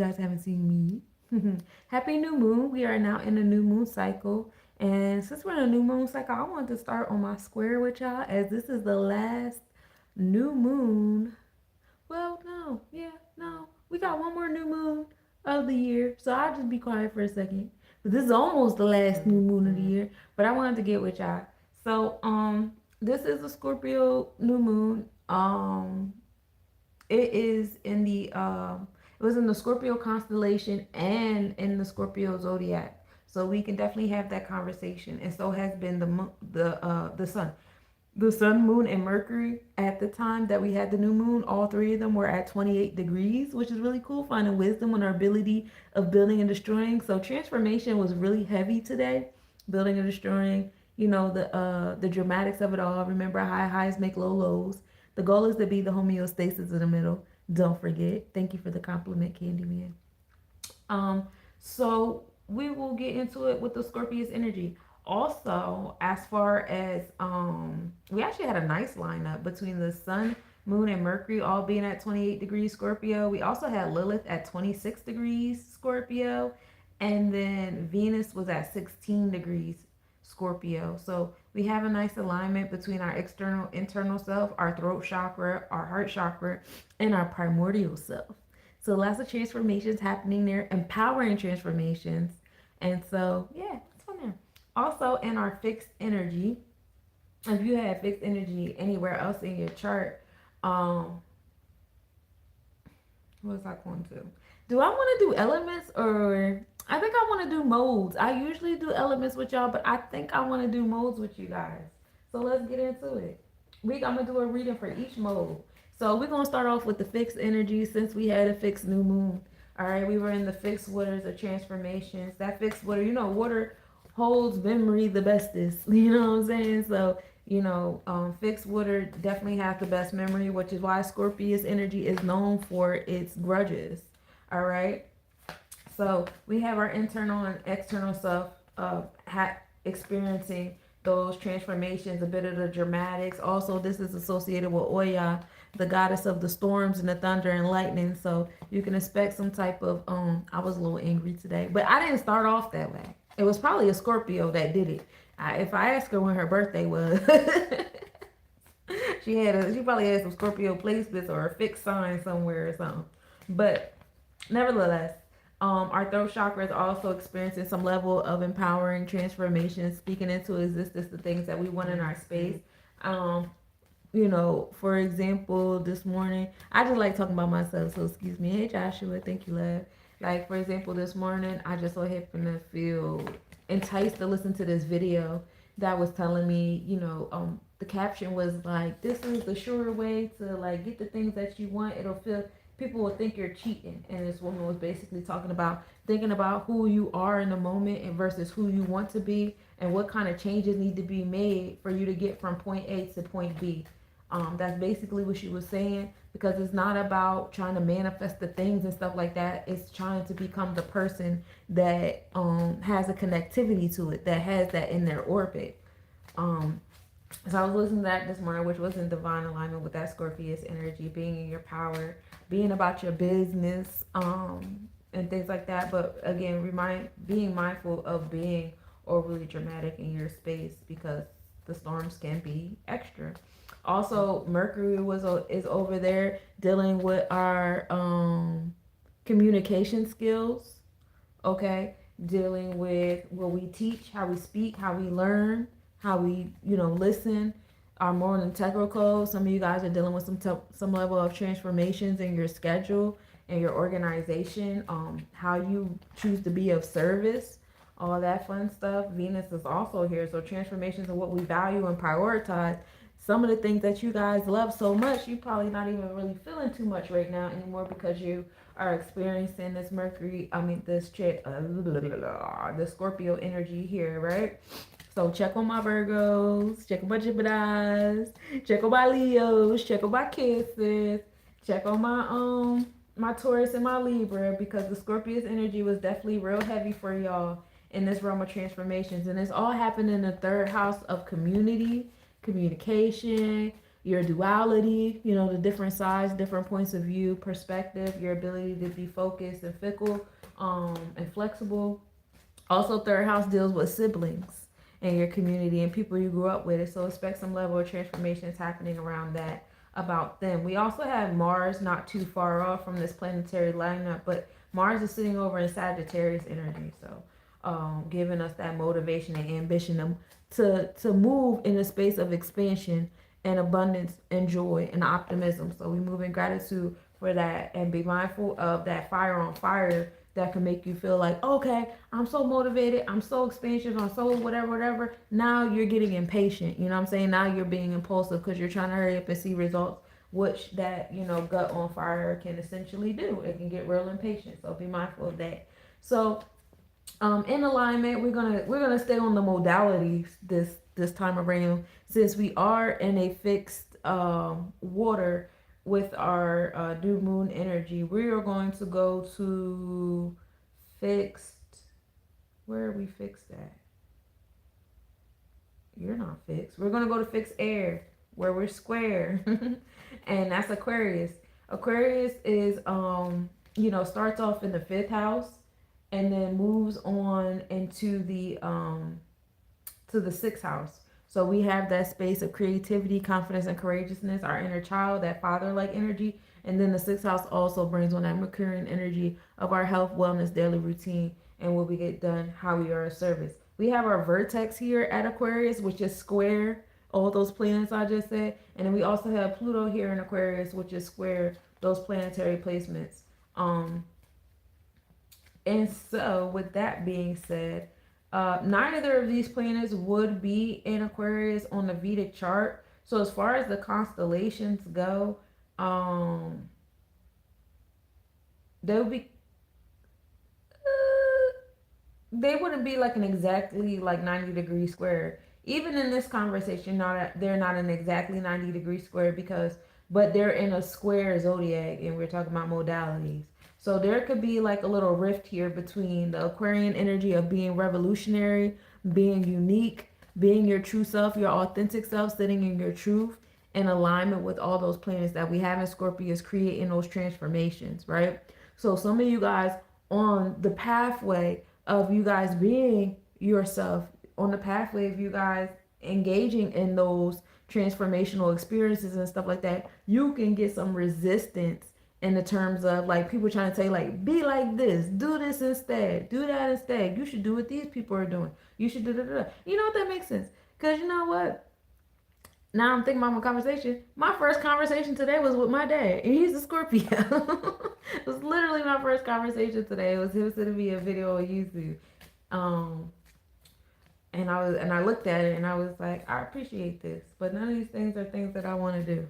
guys haven't seen me. Happy new moon. We are now in a new moon cycle. And since we're in a new moon cycle, I wanted to start on my square with y'all as this is the last new moon. Well, no, yeah, no. We got one more new moon of the year. So I'll just be quiet for a second. But this is almost the last new moon of the year. But I wanted to get with y'all. So, this is a Scorpio new moon. It is in the it was in the Scorpio constellation and in the Scorpio zodiac. So we can definitely have that conversation. And so has been the sun. The sun, moon, and Mercury at the time that we had the new moon, all three of them were at 28 degrees, which is really cool. Finding wisdom on our ability of building and destroying. So transformation was really heavy today. Building and destroying, the dramatics of it all. Remember, high highs make low lows. The goal is to be the homeostasis in the middle. Don't forget. Thank you for the compliment, Candyman. So we will get into it with the Scorpius energy. Also, as far as we actually had a nice lineup between the sun, moon, and Mercury all being at 28 degrees Scorpio. We also had Lilith at 26 degrees Scorpio, and then Venus was at 16 degrees Scorpio. So we have a nice alignment between our external internal self, our throat chakra, our heart chakra, and our primordial self. So lots of transformations happening there, empowering transformations. And so, yeah, it's fun there. Also, in our fixed energy, if you have fixed energy anywhere else in your chart, what was I going to? Do I want to do elements or I think I want to do modes. I usually do elements with y'all, but I think I want to do modes with you guys. So let's get into it. I'm gonna do a reading for each mode. So we're gonna start off with the fixed energy since we had a fixed new moon. All right, we were in the fixed waters of transformations. That fixed water, water holds memory the bestest. You know what I'm saying? So fixed water definitely has the best memory, which is why Scorpius energy is known for its grudges. All right. So we have our internal and external self experiencing those transformations, a bit of the dramatics. Also, this is associated with Oya, the goddess of the storms and the thunder and lightning. So you can expect some type of I was a little angry today, but I didn't start off that way. It was probably a Scorpio that did it. If I asked her when her birthday was, she probably had some Scorpio placements or a fixed sign somewhere or something. But nevertheless, our throat chakra is also experiencing some level of empowering transformation, speaking into existence the things that we want in our space. For example, this morning, I just like talking about myself, so excuse me. Hey, Joshua, thank you, love. Like, for example, this morning, I just so happened to feel enticed to listen to this video that was telling me, the caption was like, this is the sure way to, like, get the things that you want. It'll feel, people will think you're cheating. And this woman was basically talking about thinking about who you are in the moment and versus who you want to be and what kind of changes need to be made for you to get from point A to point B. That's basically what she was saying, because it's not about trying to manifest the things and stuff like that. It's trying to become the person that has a connectivity to it, that has that in their orbit. So I was listening to that this morning, which was in divine alignment with that Scorpius energy, being in your power, being about your business, and things like that. But again, being mindful of being overly dramatic in your space, because the storms can be extra. Also, Mercury is over there dealing with our communication skills. Okay, dealing with what we teach, how we speak, how we learn, how we listen. Our moral and integral code. Some of you guys are dealing with some level of transformations in your schedule and your organization. How you choose to be of service. All that fun stuff. Venus is also here, so transformations of what we value and prioritize. Some of the things that you guys love so much, you probably not even really feeling too much right now anymore because you are experiencing this the Scorpio energy here, right? So check on my Virgos, check on my Geminis, check on my Leos, check on my Cancers, check on my Taurus and my Libra, because the Scorpius energy was definitely real heavy for y'all in this realm of transformations. And it's all happened in the third house of community, communication, your duality, the different sides, different points of view, perspective, your ability to be focused and fickle, and flexible. Also, third house deals with siblings and your community and people you grew up with. So expect some level of transformations happening around that about them. We also have Mars not too far off from this planetary lineup, but Mars is sitting over in Sagittarius energy. So giving us that motivation and ambition to move in a space of expansion and abundance and joy and optimism. So we move in gratitude for that and be mindful of that fire on fire that can make you feel like, okay, I'm so motivated, I'm so expansive, I'm so whatever. Now you're getting impatient. You know what I'm saying? Now you're being impulsive because you're trying to hurry up and see results, which that, gut on fire can essentially do. It can get real impatient. So be mindful of that. So in alignment, we're gonna stay on the modalities this time around, since we are in a fixed water with our new moon energy. We are going to go to fixed. Where are we fixed at? You're not fixed. We're gonna go to fixed air, where we're square, and that's Aquarius. Aquarius is starts off in the fifth house and then moves on into the to the sixth house. So we have that space of creativity, confidence, and courageousness, our inner child, that father-like energy. And then the sixth house also brings on that Mercurian energy of our health, wellness, daily routine, and what we get done, how we are of service. We have our vertex here at Aquarius, which is square all those planets I just said. And then we also have Pluto here in Aquarius, which is square those planetary placements. And so, with that being said, neither of these planets would be in Aquarius on the Vedic chart. So, as far as the constellations go, they would be. They wouldn't be like an exactly like 90-degree square. Even in this conversation, they're not an exactly 90-degree square but they're in a square zodiac, and we're talking about modalities. So there could be like a little rift here between the Aquarian energy of being revolutionary, being unique, being your true self, your authentic self, sitting in your truth, in alignment with all those planets that we have in Scorpio is creating those transformations, right? So some of you guys on the pathway of you guys being yourself, on the pathway of you guys engaging in those transformational experiences and stuff like that, you can get some resistance in the terms of like people trying to tell you like, be like this, do this instead, do that instead, you should do what these people are doing, you should do that. You know what, that makes sense, because you know what, now I'm thinking about my conversation. My first conversation today was with my dad, and he's a Scorpio. It was literally my first conversation today. It was him sending me a video on YouTube. And I looked at it and I was like, I appreciate this, but none of these things are things that I want to do.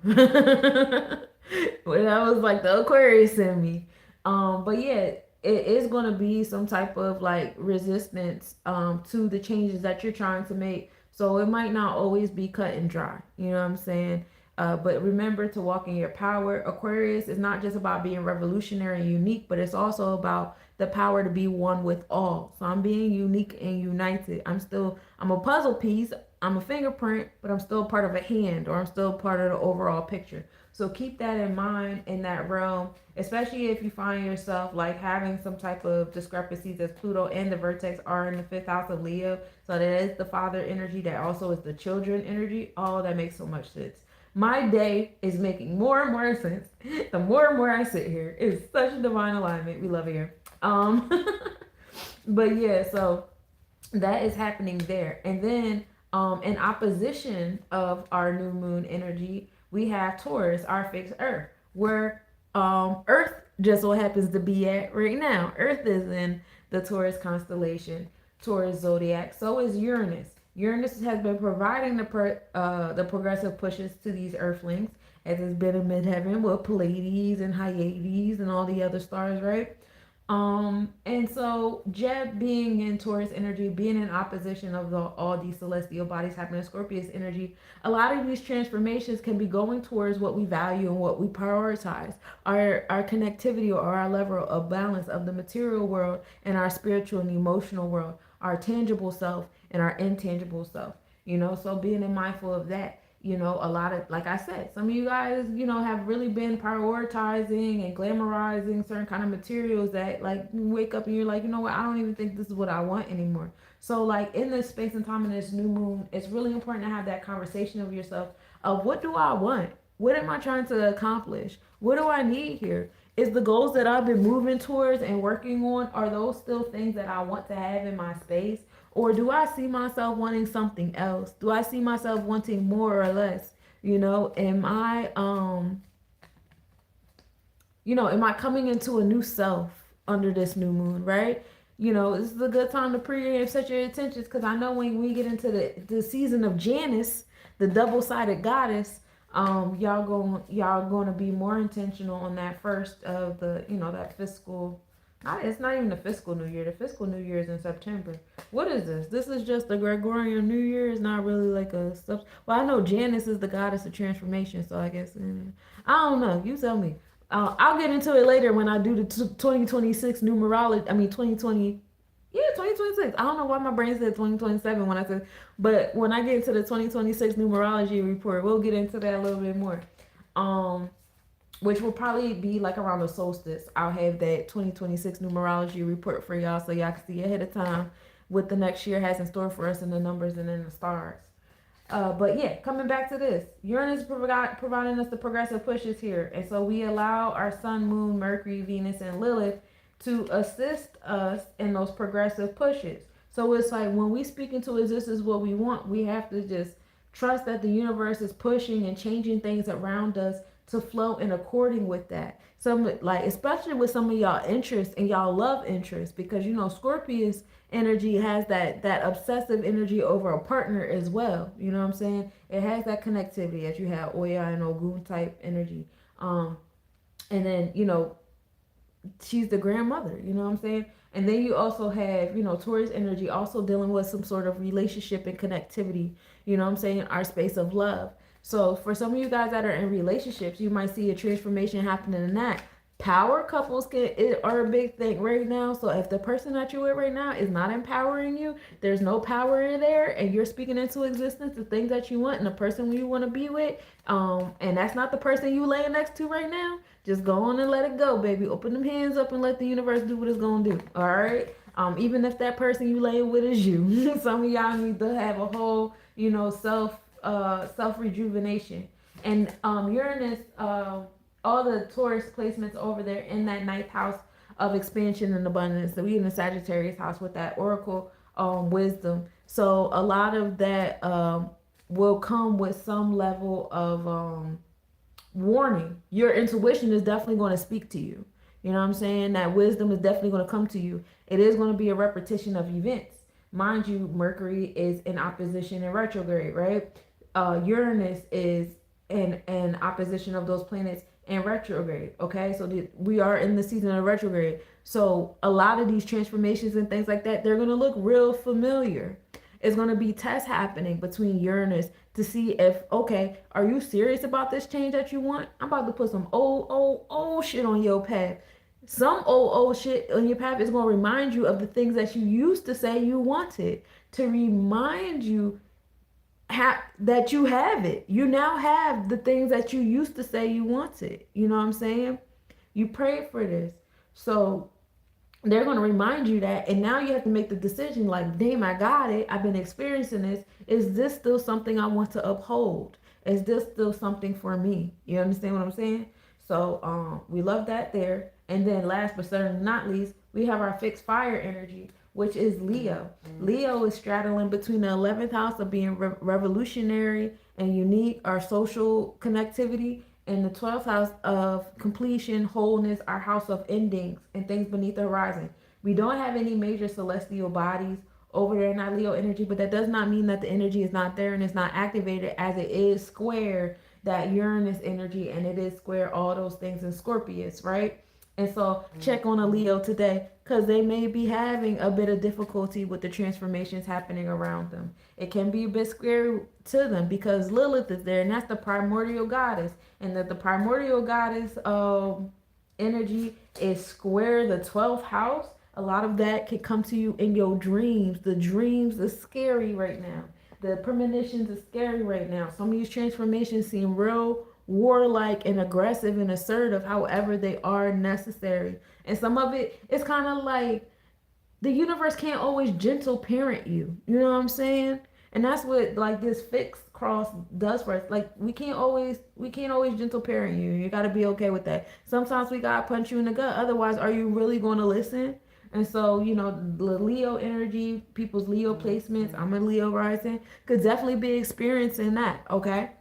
But that was like the Aquarius in me. But yeah, it is going to be some type of like resistance to the changes that you're trying to make. So it might not always be cut and dry. You know what I'm saying? But remember to walk in your power. Aquarius is not just about being revolutionary and unique, but it's also about the power to be one with all. So I'm being unique and united. I'm a puzzle piece. I'm a fingerprint, but I'm still part of a hand, or I'm still part of the overall picture. So keep that in mind in that realm, especially if you find yourself like having some type of discrepancies, as Pluto and the vertex are in the fifth house of Leo. So that is the father energy, that also is the children energy. Oh, that makes so much sense. My day is making more and more sense the more and more I sit here. It's such a divine alignment. We love it here. But yeah, so that is happening there. And then in opposition of our new moon energy, we have Taurus, our fixed earth, where Earth just so happens to be at right now. Earth is in the Taurus constellation, Taurus zodiac. So is Uranus. Uranus has been providing the progressive pushes to these earthlings, as it's been in midheaven with Pleiades and Hyades and all the other stars, right? And so Jeb being in Taurus energy, being in opposition of all these celestial bodies happening in Scorpius energy, a lot of these transformations can be going towards what we value and what we prioritize, our connectivity or our level of balance of the material world and our spiritual and emotional world, our tangible self and our intangible self. So being mindful of that. You know, a lot of, like I said, some of you guys, you know, have really been prioritizing and glamorizing certain kind of materials that, like, you wake up and you're like, you know what, I don't even think this is what I want anymore. So, like, in this space and time in this new moon, it's really important to have that conversation of yourself of what do I want? What am I trying to accomplish? What do I need here? Is the goals that I've been moving towards and working on, are those still things that I want to have in my space? Or do I see myself wanting something else? Do I see myself wanting more or less? You know, am I coming into a new self under this new moon, right? You know, this is a good time to pre set your intentions, because I know when we get into the season of Janus, the double-sided goddess, y'all going to be more intentional on that first of the, you know, that fiscal. It's not even the fiscal new year. The fiscal new year is in September. What is this? This is just the Gregorian New Year. It's not really like a stuff. Well, I know Janus is the goddess of transformation, so I guess I don't know. You tell me. I'll get into it later when I do the 2026 numerology. I mean 2020. Yeah, 2026. I don't know why my brain said 2027 when I said, but when I get into the 2026 numerology report, we'll get into that a little bit more. Which will probably be like around the solstice. I'll have that 2026 numerology report for y'all, so y'all can see ahead of time what the next year has in store for us in the numbers and in the stars. But yeah, coming back to this, Uranus providing us the progressive pushes here. And so we allow our sun, moon, Mercury, Venus, and Lilith to assist us in those progressive pushes. So it's like when we speak into existence what we want, we have to just trust that the universe is pushing and changing things around us to flow in according with that. Some, like, especially with some of y'all interests and y'all love interests, because you know Scorpius energy has that obsessive energy over a partner as well. You know what I'm saying? It has that connectivity as you have Oya and Ogun type energy. And then, you know, she's the grandmother, you know what I'm saying? And then you also have, you know, Taurus energy also dealing with some sort of relationship and connectivity, you know what I'm saying? Our space of love. So for some of you guys that are in relationships, you might see a transformation happening in that. Power couples are a big thing right now. So if the person that you're with right now is not empowering you, there's no power in there, and you're speaking into existence the things that you want and the person you want to be with, and that's not the person you laying next to right now, just go on and let it go, baby. Open them hands up and let the universe do what it's gonna do. All right. Even if that person you laying with is you, some of y'all need to have a whole, you know, self rejuvenation. And Uranus, all the Taurus placements over there in that ninth house of expansion and abundance. So we in the Sagittarius house with that oracle wisdom. So a lot of that will come with some level of warning. Your intuition is definitely going to speak to you. You know what I'm saying? That wisdom is definitely going to come to you. It is going to be a repetition of events. Mind you, Mercury is in opposition and retrograde, right? Uranus is in opposition of those planets and retrograde. Okay, so we are in the season of retrograde. So a lot of these transformations and things like that, they're going to look real familiar. It's going to be tests happening between Uranus to see if, okay, are you serious about this change that you want? I'm about to put some old shit on your path. Some old shit on your path is going to remind you of the things that you used to say you wanted, to remind you that you have it. You now have the things that you used to say you wanted. You know what I'm saying? You prayed for this. So they're going to remind you that, and now you have to make the decision like, damn, I got it. I've been experiencing this. Is this still something I want to uphold? Is this still something for me? You understand what I'm saying? So we love that there. And then last but certainly not least, we have our fixed fire energy, which is Leo. Leo is straddling between the 11th house of being revolutionary and unique, our social connectivity, and the 12th house of completion, wholeness, our house of endings and things beneath the horizon. We don't have any major celestial bodies over there in that Leo energy, but that does not mean that the energy is not there and it's not activated, as it is square that Uranus energy, and it is square all those things in Scorpius, right? And so check on a Leo today, because they may be having a bit of difficulty with the transformations happening around them. It can be a bit scary to them because Lilith is there, and that's the primordial goddess. And that the primordial goddess energy is square the 12th house. A lot of that can come to you in your dreams. The dreams are scary right now. The premonitions is scary right now. Some of these transformations seem real warlike and aggressive and assertive, however they are necessary. And some of it is kind of like the universe can't always gentle parent you. You know what I'm saying? And that's what like this fixed cross does for us. Like we can't always gentle parent you. You got to be okay with that. Sometimes we got to punch you in the gut. Otherwise, are you really going to listen? And so, the Leo energy, people's Leo placements, I'm a Leo rising, could definitely be experiencing that, okay?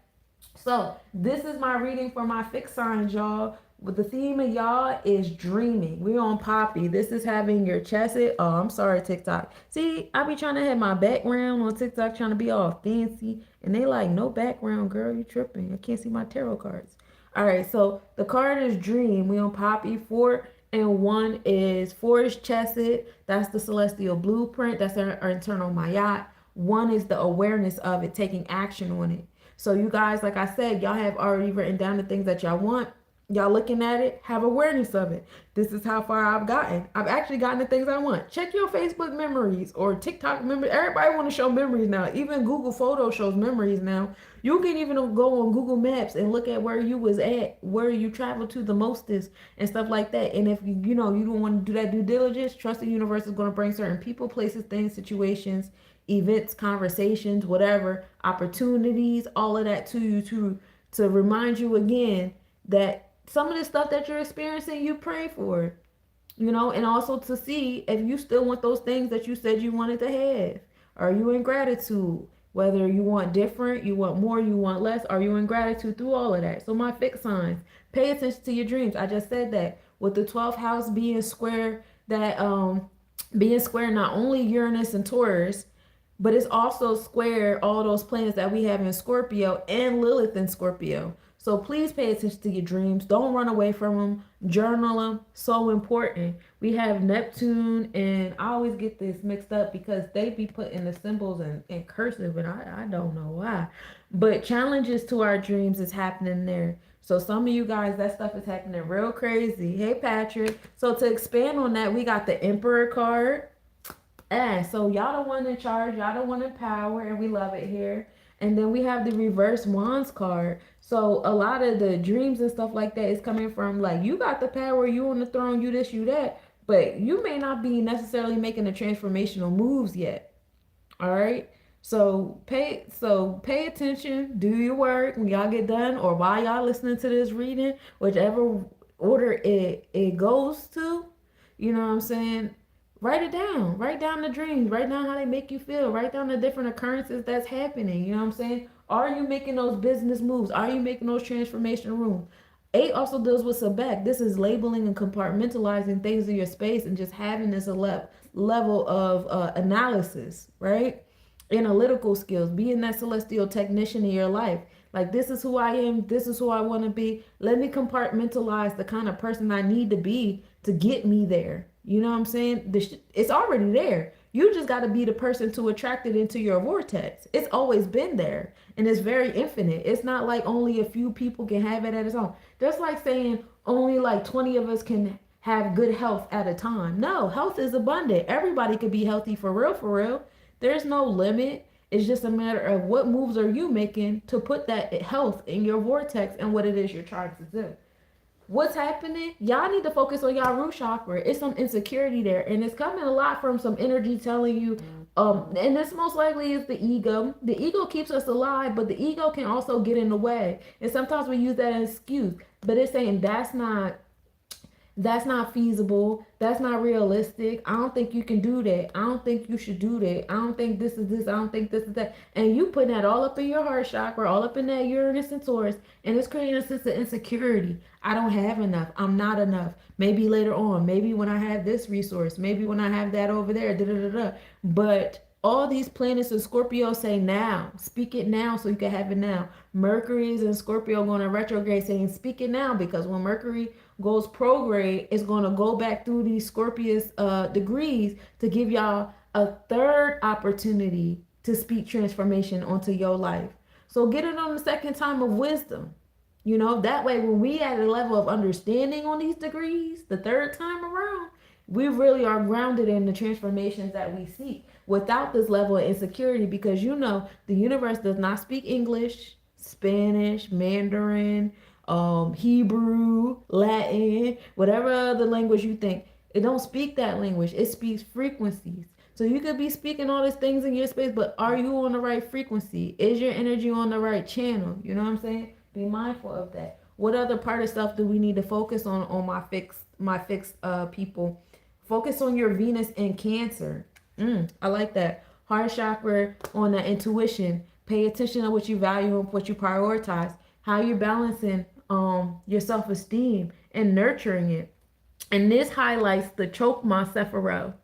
So this is my reading for my fixed signs, y'all. But the theme of y'all is dreaming. We're on Poppy. This is having your chest. Oh, I'm sorry, TikTok. See, I be trying to have my background on TikTok, trying to be all fancy, and they like, no background, girl. You tripping? I can't see my tarot cards. All right, so the card is Dream. We on Poppy. 4 and 1 is 4 is Chesed. That's the celestial blueprint. That's our internal Mayat. 1 is the awareness of it, taking action on it. So you guys, like I said, y'all have already written down the things that y'all want. Y'all looking at it, have awareness of it. This is how far I've gotten. I've actually gotten the things I want. Check your Facebook memories or TikTok memories. Everybody want to show memories now. Even Google Photos shows memories now. You can even go on Google Maps and look at where you was at, where you traveled to the mostest and stuff like that. And if you don't want to do that due diligence, trust the universe is going to bring certain people, places, things, situations, events, conversations, whatever, opportunities, all of that to you to remind you again that some of the stuff that you're experiencing, you pray for, and also to see if you still want those things that you said you wanted to have. Are you in gratitude? Whether you want different, you want more, you want less, are you in gratitude through all of that? So my fixed signs, pay attention to your dreams. I just said that with the 12th house being square, not only Uranus and Taurus, but it's also square all those planets that we have in Scorpio and Lilith in Scorpio. So please pay attention to your dreams. Don't run away from them. Journal them. So important. We have Neptune, and I always get this mixed up because they be putting the symbols in cursive, and I don't know why. But challenges to our dreams is happening there. So some of you guys, that stuff is happening real crazy. Hey, Patrick. So to expand on that, we got the Emperor card. So y'all the one in charge, y'all the one in power, and we love it here. And then we have the reverse wands card. So a lot of the dreams and stuff like that is coming from like, you got the power, you on the throne, you this, you that, but you may not be necessarily making the transformational moves yet. All right. So pay attention, do your work when y'all get done, or while y'all listening to this reading, whichever order it goes to, you know what I'm saying? Write it down. Write down the dreams. Write down how they make you feel. Write down the different occurrences that's happening. You know what I'm saying? Are you making those business moves? Are you making those transformation moves? 8 also deals with Sabbath. This is labeling and compartmentalizing things in your space and just having this level of analysis, right? Analytical skills, being that celestial technician in your life. Like, this is who I am. This is who I want to be. Let me compartmentalize the kind of person I need to be to get me there. You know what I'm saying? It's already there. You just got to be the person to attract it into your vortex. It's always been there. And it's very infinite. It's not like only a few people can have it at its own. Just like saying only like 20 of us can have good health at a time. No, health is abundant. Everybody could be healthy for real, for real. There's no limit. It's just a matter of what moves are you making to put that health in your vortex and what it is you're trying to do. What's happening? Y'all need to focus on y'all root chakra. It's some insecurity there, and it's coming a lot from some energy telling you, and this most likely is the ego. The ego keeps us alive, but the ego can also get in the way, and sometimes we use that as an excuse. But it's saying that's not feasible. That's not realistic. I don't think you can do that. I don't think you should do that. I don't think this is this. I don't think this is that. And you putting that all up in your heart chakra, all up in that Uranus and Taurus, and it's creating a sense of insecurity. I don't have enough. I'm not enough. Maybe later on. Maybe when I have this resource. Maybe when I have that over there. Da, da, da, da. But all these planets in Scorpio say now. Speak it now so you can have it now. Mercury is in Scorpio going to retrograde saying speak it now, because when Mercury goes prograde, it's going to go back through these Scorpius degrees to give y'all a third opportunity to speak transformation onto your life. So get it on the second time of wisdom. That way when we at a level of understanding on these degrees, the third time around, we really are grounded in the transformations that we seek without this level of insecurity, because you know the universe does not speak English, Spanish, Mandarin, Hebrew, Latin, whatever other language you think. It don't speak that language. It speaks frequencies. So you could be speaking all these things in your space, but are you on the right frequency? Is your energy on the right channel? You know what I'm saying? Be mindful of that. What other part of stuff do we need to focus on my fixed people? Focus on your Venus in Cancer. I like that. Heart chakra on that intuition. Pay attention to what you value and what you prioritize. How you're balancing your self-esteem and nurturing it. And this highlights the Chokma Sephiroth.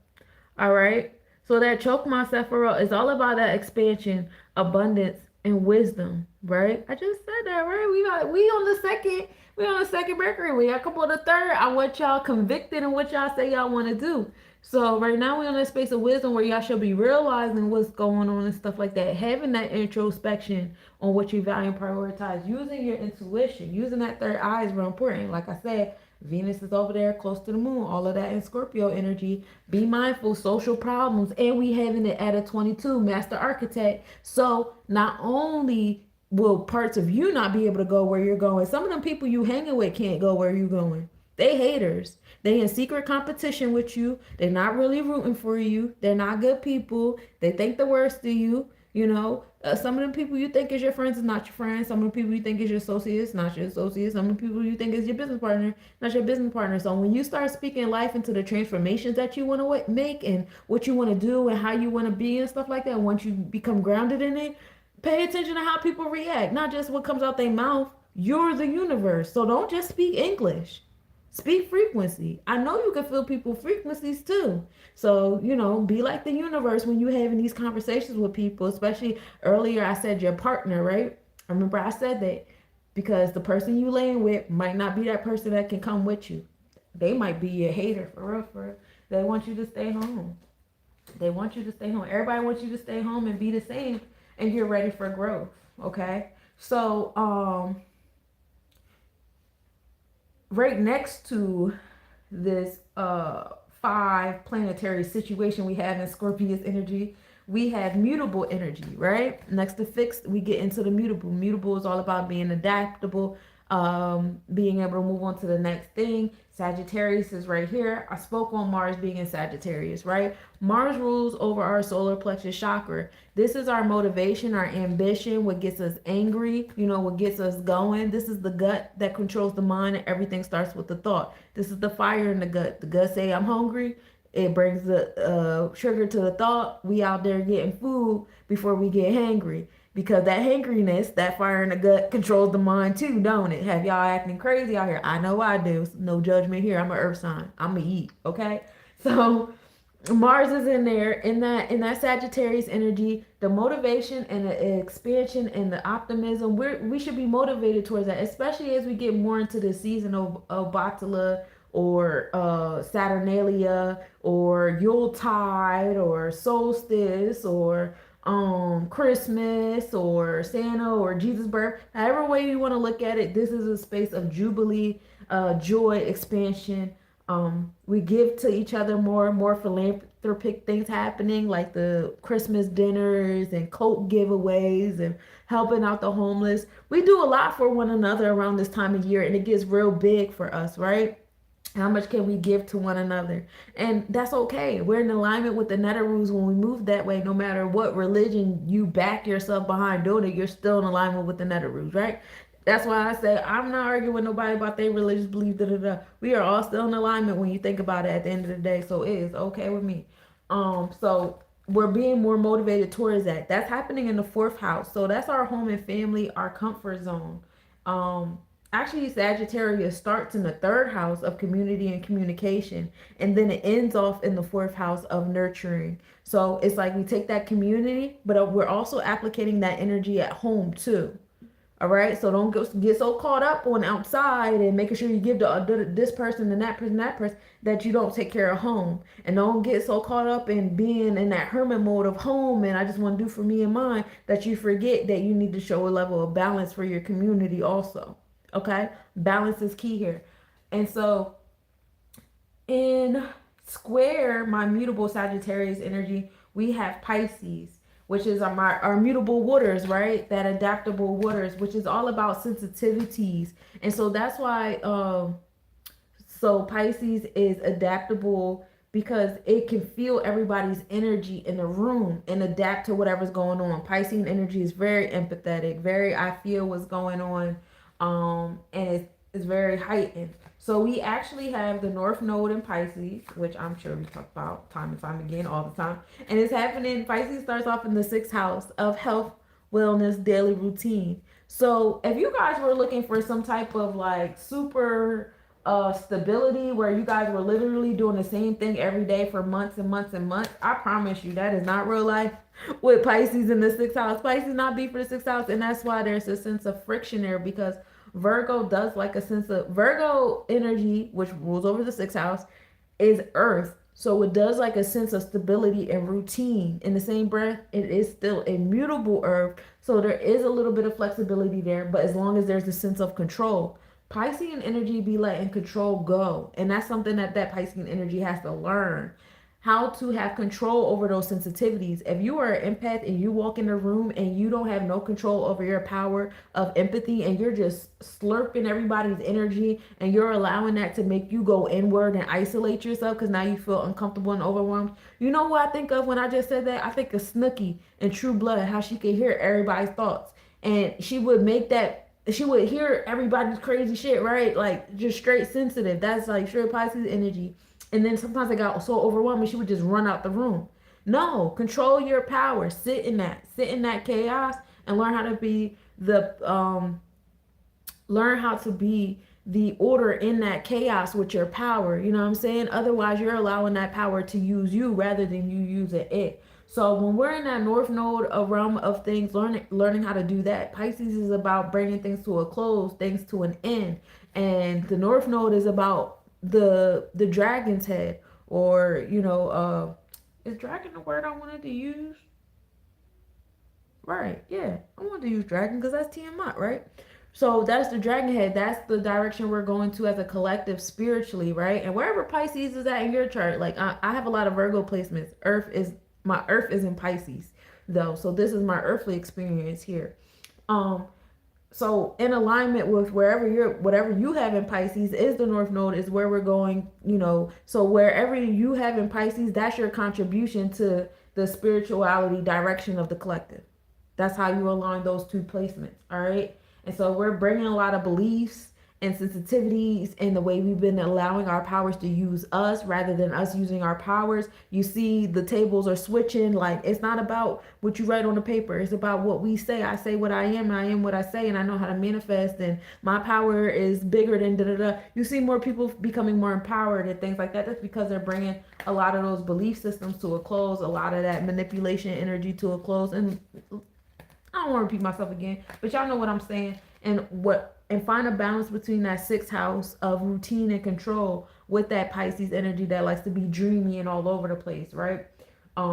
All right. So that Chokma Sephiroth is all about that expansion, abundance, and wisdom. Right. I just said that. Right. We on the second. We on the second Mercury. We got a couple of the third. I want y'all convicted in what y'all say y'all want to do. So right now we're in that space of wisdom where y'all should be realizing what's going on and stuff like that. Having that introspection on what you value and prioritize. Using your intuition. Using that third eye is real important. Like I said, Venus is over there close to the moon. All of that in Scorpio energy. Be mindful, social problems. And we having it at a 22, master architect. So not only will parts of you not be able to go where you're going, some of them people you hanging with can't go where you're going. They haters. They in secret competition with you. They're not really rooting for you. They're not good people. They think the worst of you. You know, some of the people you think is your friends is not your friends. Some of the people you think is your associates, not your associates. Some of the people you think is your business partner, not your business partner. So when you start speaking life into the transformations that you want to make and what you want to do and how you want to be and stuff like that, once you become grounded in it, pay attention to how people react, not just what comes out their mouth. You're the universe. So don't just speak English. Speak frequency. I know you can feel people's frequencies too. So, you know, be like the universe when you're having these conversations with people, especially earlier I said your partner, right? Remember I said that because the person you laying with might not be that person that can come with you. They might be your hater for real, for real. They want you to stay home. They want you to stay home. Everybody wants you to stay home and be the same and get ready for growth. Okay. So, right next to this 5 planetary situation we have in Scorpius energy, we have mutable energy, right? Next to fixed, we get into the mutable. Mutable is all about being adaptable, being able to move on to the next thing. Sagittarius is right here. I spoke on Mars being in Sagittarius, right? Mars rules over our solar plexus chakra. This is our motivation, our ambition, what gets us angry, you know, what gets us going. This is the gut that controls the mind, and everything starts with the thought. This is the fire in the gut. The gut say, I'm hungry. It brings the sugar to the thought. We out there getting food before we get hangry. Because that hangriness, that fire in the gut controls the mind too, don't it? Have y'all acting crazy out here? I know I do. No judgment here. I'm an earth sign. I'm going to eat, okay? So Mars is in there, in that Sagittarius energy, the motivation and the expansion and the optimism. We should be motivated towards that, especially as we get more into the season of Batala or Saturnalia or Yuletide or solstice or Christmas or Santa or Jesus' birth. However way you want to look at it, this is a space of jubilee, joy, expansion. We give to each other more philanthropic things happening, like the Christmas dinners and coat giveaways and helping out the homeless. We do a lot for one another around this time of year, and it gets real big for us, right? How much can we give to one another? And that's okay. We're in alignment with the Neteroos when we move that way. No matter what religion you back yourself behind doing it, you're still in alignment with the Neteroos, right? That's why I say I'm not arguing with nobody about their religious belief. We are all still in alignment when you think about it at the end of the day. So it is okay with me. So we're being more motivated towards that. That's happening in the 4th house. So that's our home and family, our comfort zone. Actually, Sagittarius starts in the 3rd house of community and communication, and then it ends off in the 4th house of nurturing. So it's like we take that community, but we're also applicating that energy at home too. All right, so don't get so caught up on outside and making sure you give to this person and that person that you don't take care of home, and don't get so caught up in being in that hermit mode of home and I just want to do for me and mine that you forget that you need to show a level of balance for your community also. Okay, balance is key here. And so in square my mutable Sagittarius energy, we have Pisces, which is our mutable waters, right? That adaptable waters, which is all about sensitivities. And so that's why so Pisces is adaptable because it can feel everybody's energy in the room and adapt to whatever's going on. Piscean energy is very empathetic, very I feel what's going on, and it's very heightened. So we actually have the North Node in Pisces, which I'm sure we talk about time and time again, all the time, and it's happening. Pisces starts off in the sixth house of health, wellness, daily routine. So if you guys were looking for some type of like super stability where you guys were literally doing the same thing every day for months and months and months, I promise you that is not real life with Pisces in the sixth house. Pisces not be for the sixth house, and that's why there's a sense of friction there, because Virgo does like a sense of Virgo energy, which rules over the sixth house, is earth. So it does like a sense of stability and routine. In the same breath, it is still a mutable earth. So there is a little bit of flexibility there, but as long as there's a sense of control. Piscean energy be letting control go. And that's something that Piscean energy has to learn. How to have control over those sensitivities. If you are an empath and you walk in the room and you don't have no control over your power of empathy and you're just slurping everybody's energy and you're allowing that to make you go inward and isolate yourself because now you feel uncomfortable and overwhelmed. You know what I think of when I just said that? I think of Snooki in True Blood, how she could hear everybody's thoughts. And she would make that she would hear everybody's crazy shit, right? Like just straight sensitive. That's like straight Pisces energy. And then sometimes I got so overwhelmed, she would just run out the room. No, control your power. Sit in that chaos, and learn how to be the order in that chaos with your power. You know what I'm saying? Otherwise, you're allowing that power to use you rather than you using it. So when we're in that North Node, a realm of things, learning how to do that. Pisces is about bringing things to a close, things to an end, and the North Node is about the dragon's head, or is dragon the word I wanted to use? Right, yeah, I wanted to use dragon because that's Tiamat, right? So that's the dragon head. That's the direction we're going to as a collective spiritually, right? And wherever Pisces is at in your chart, like I have a lot of Virgo placements. My Earth is in Pisces though, so this is my earthly experience here. So in alignment with whatever you have in Pisces is the North Node, is where we're going, so wherever you have in Pisces, that's your contribution to the spirituality direction of the collective. That's how you align those two placements. All right. And so we're bringing a lot of beliefs and sensitivities in the way we've been allowing our powers to use us rather than us using our powers. You see the tables are switching. Like, it's not about what you write on the paper. It's about what we say. I say what I am what I say, and I know how to manifest, and my power is bigger than da-da-da. You see more people becoming more empowered and things like that. That's because they're bringing a lot of those belief systems to a close, a lot of that manipulation energy to a close. And I don't want to repeat myself again, but y'all know what I'm saying. And find a balance between that sixth house of routine and control with that Pisces energy that likes to be dreamy and all over the place, right?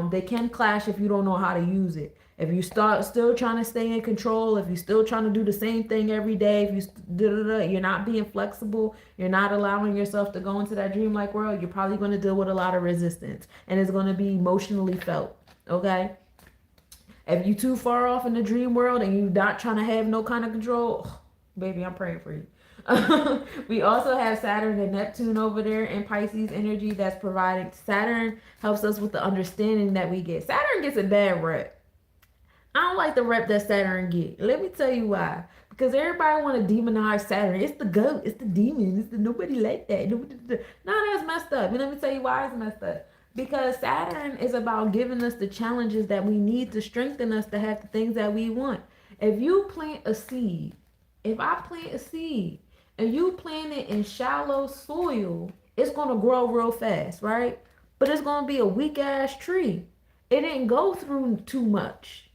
They can clash if you don't know how to use it. If you start still trying to stay in control, if you're still trying to do the same thing every day, if you're not being flexible, you're not allowing yourself to go into that dreamlike world, you're probably going to deal with a lot of resistance, and it's going to be emotionally felt. Okay. If you too far off in the dream world and you're not trying to have no kind of control, baby, I'm praying for you. We also have Saturn and Neptune over there in Pisces energy that's providing. Saturn helps us with the understanding that we get. Saturn gets a bad rep. I don't like the rep that Saturn get. Let me tell you why. Because everybody want to demonize Saturn. It's the goat. It's the demon. It's the nobody like that. No, that's messed up. And let me tell you why it's messed up. Because Saturn is about giving us the challenges that we need to strengthen us to have the things that we want. If you plant a seed, if I plant a seed and you plant it in shallow soil, it's going to grow real fast, right? But it's going to be a weak ass tree. It didn't go through too much.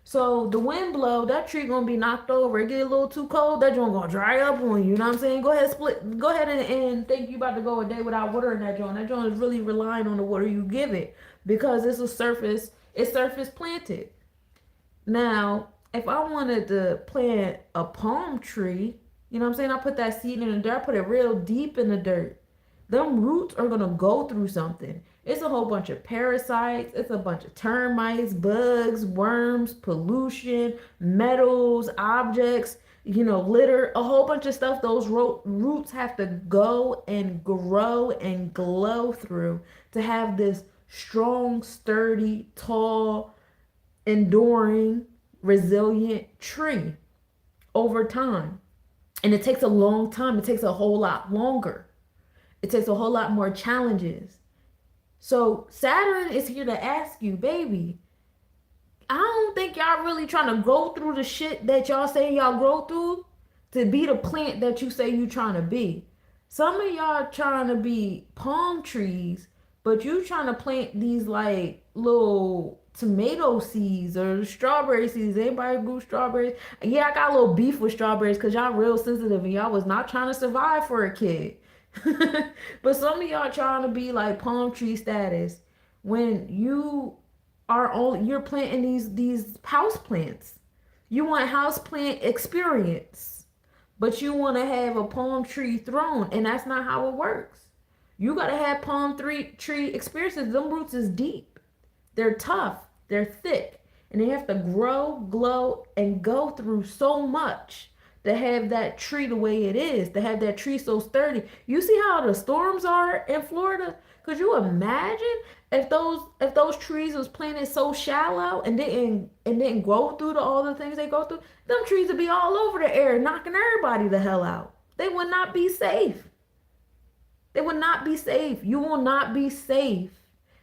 So the wind blow, that tree gonna be knocked over. It get a little too cold, that joint gonna dry up on you. You know what I'm saying? Go ahead and think you about to go a day without watering that joint. That joint is really relying on the water you give it because it's surface planted. Now, if I wanted to plant a palm tree, you know what I'm saying? I put that seed in the dirt, I put it real deep in the dirt. them roots are gonna go through something. It's a whole bunch of parasites, it's a bunch of termites, bugs, worms, pollution, metals, objects, litter, a whole bunch of stuff those roots have to go and grow and glow through to have this strong, sturdy, tall, enduring, resilient tree over time. And it takes a long time. It takes a whole lot longer. It takes a whole lot more challenges. So Saturn is here to ask you, baby, I don't think y'all really trying to go through the shit that y'all say y'all go through to be the plant that you say you trying to be. Some of y'all trying to be palm trees, but you trying to plant these like little tomato seeds or strawberry seeds. Anybody grew strawberries? Yeah, I got a little beef with strawberries because y'all real sensitive and y'all was not trying to survive for a kid. But some of y'all trying to be like palm tree status when you're planting these house plants. You want house plant experience, but you want to have a palm tree throne, and that's not how it works. You got to have palm tree experiences. Them roots is deep. They're tough. They're thick. And they have to grow, glow, and go through so much to have that tree the way it is, to have that tree so sturdy. You see how the storms are in Florida? Could you imagine if those trees was planted so shallow and didn't go through all the things they go through? Them trees would be all over the air, knocking everybody the hell out. They would not be safe. They would not be safe. You will not be safe.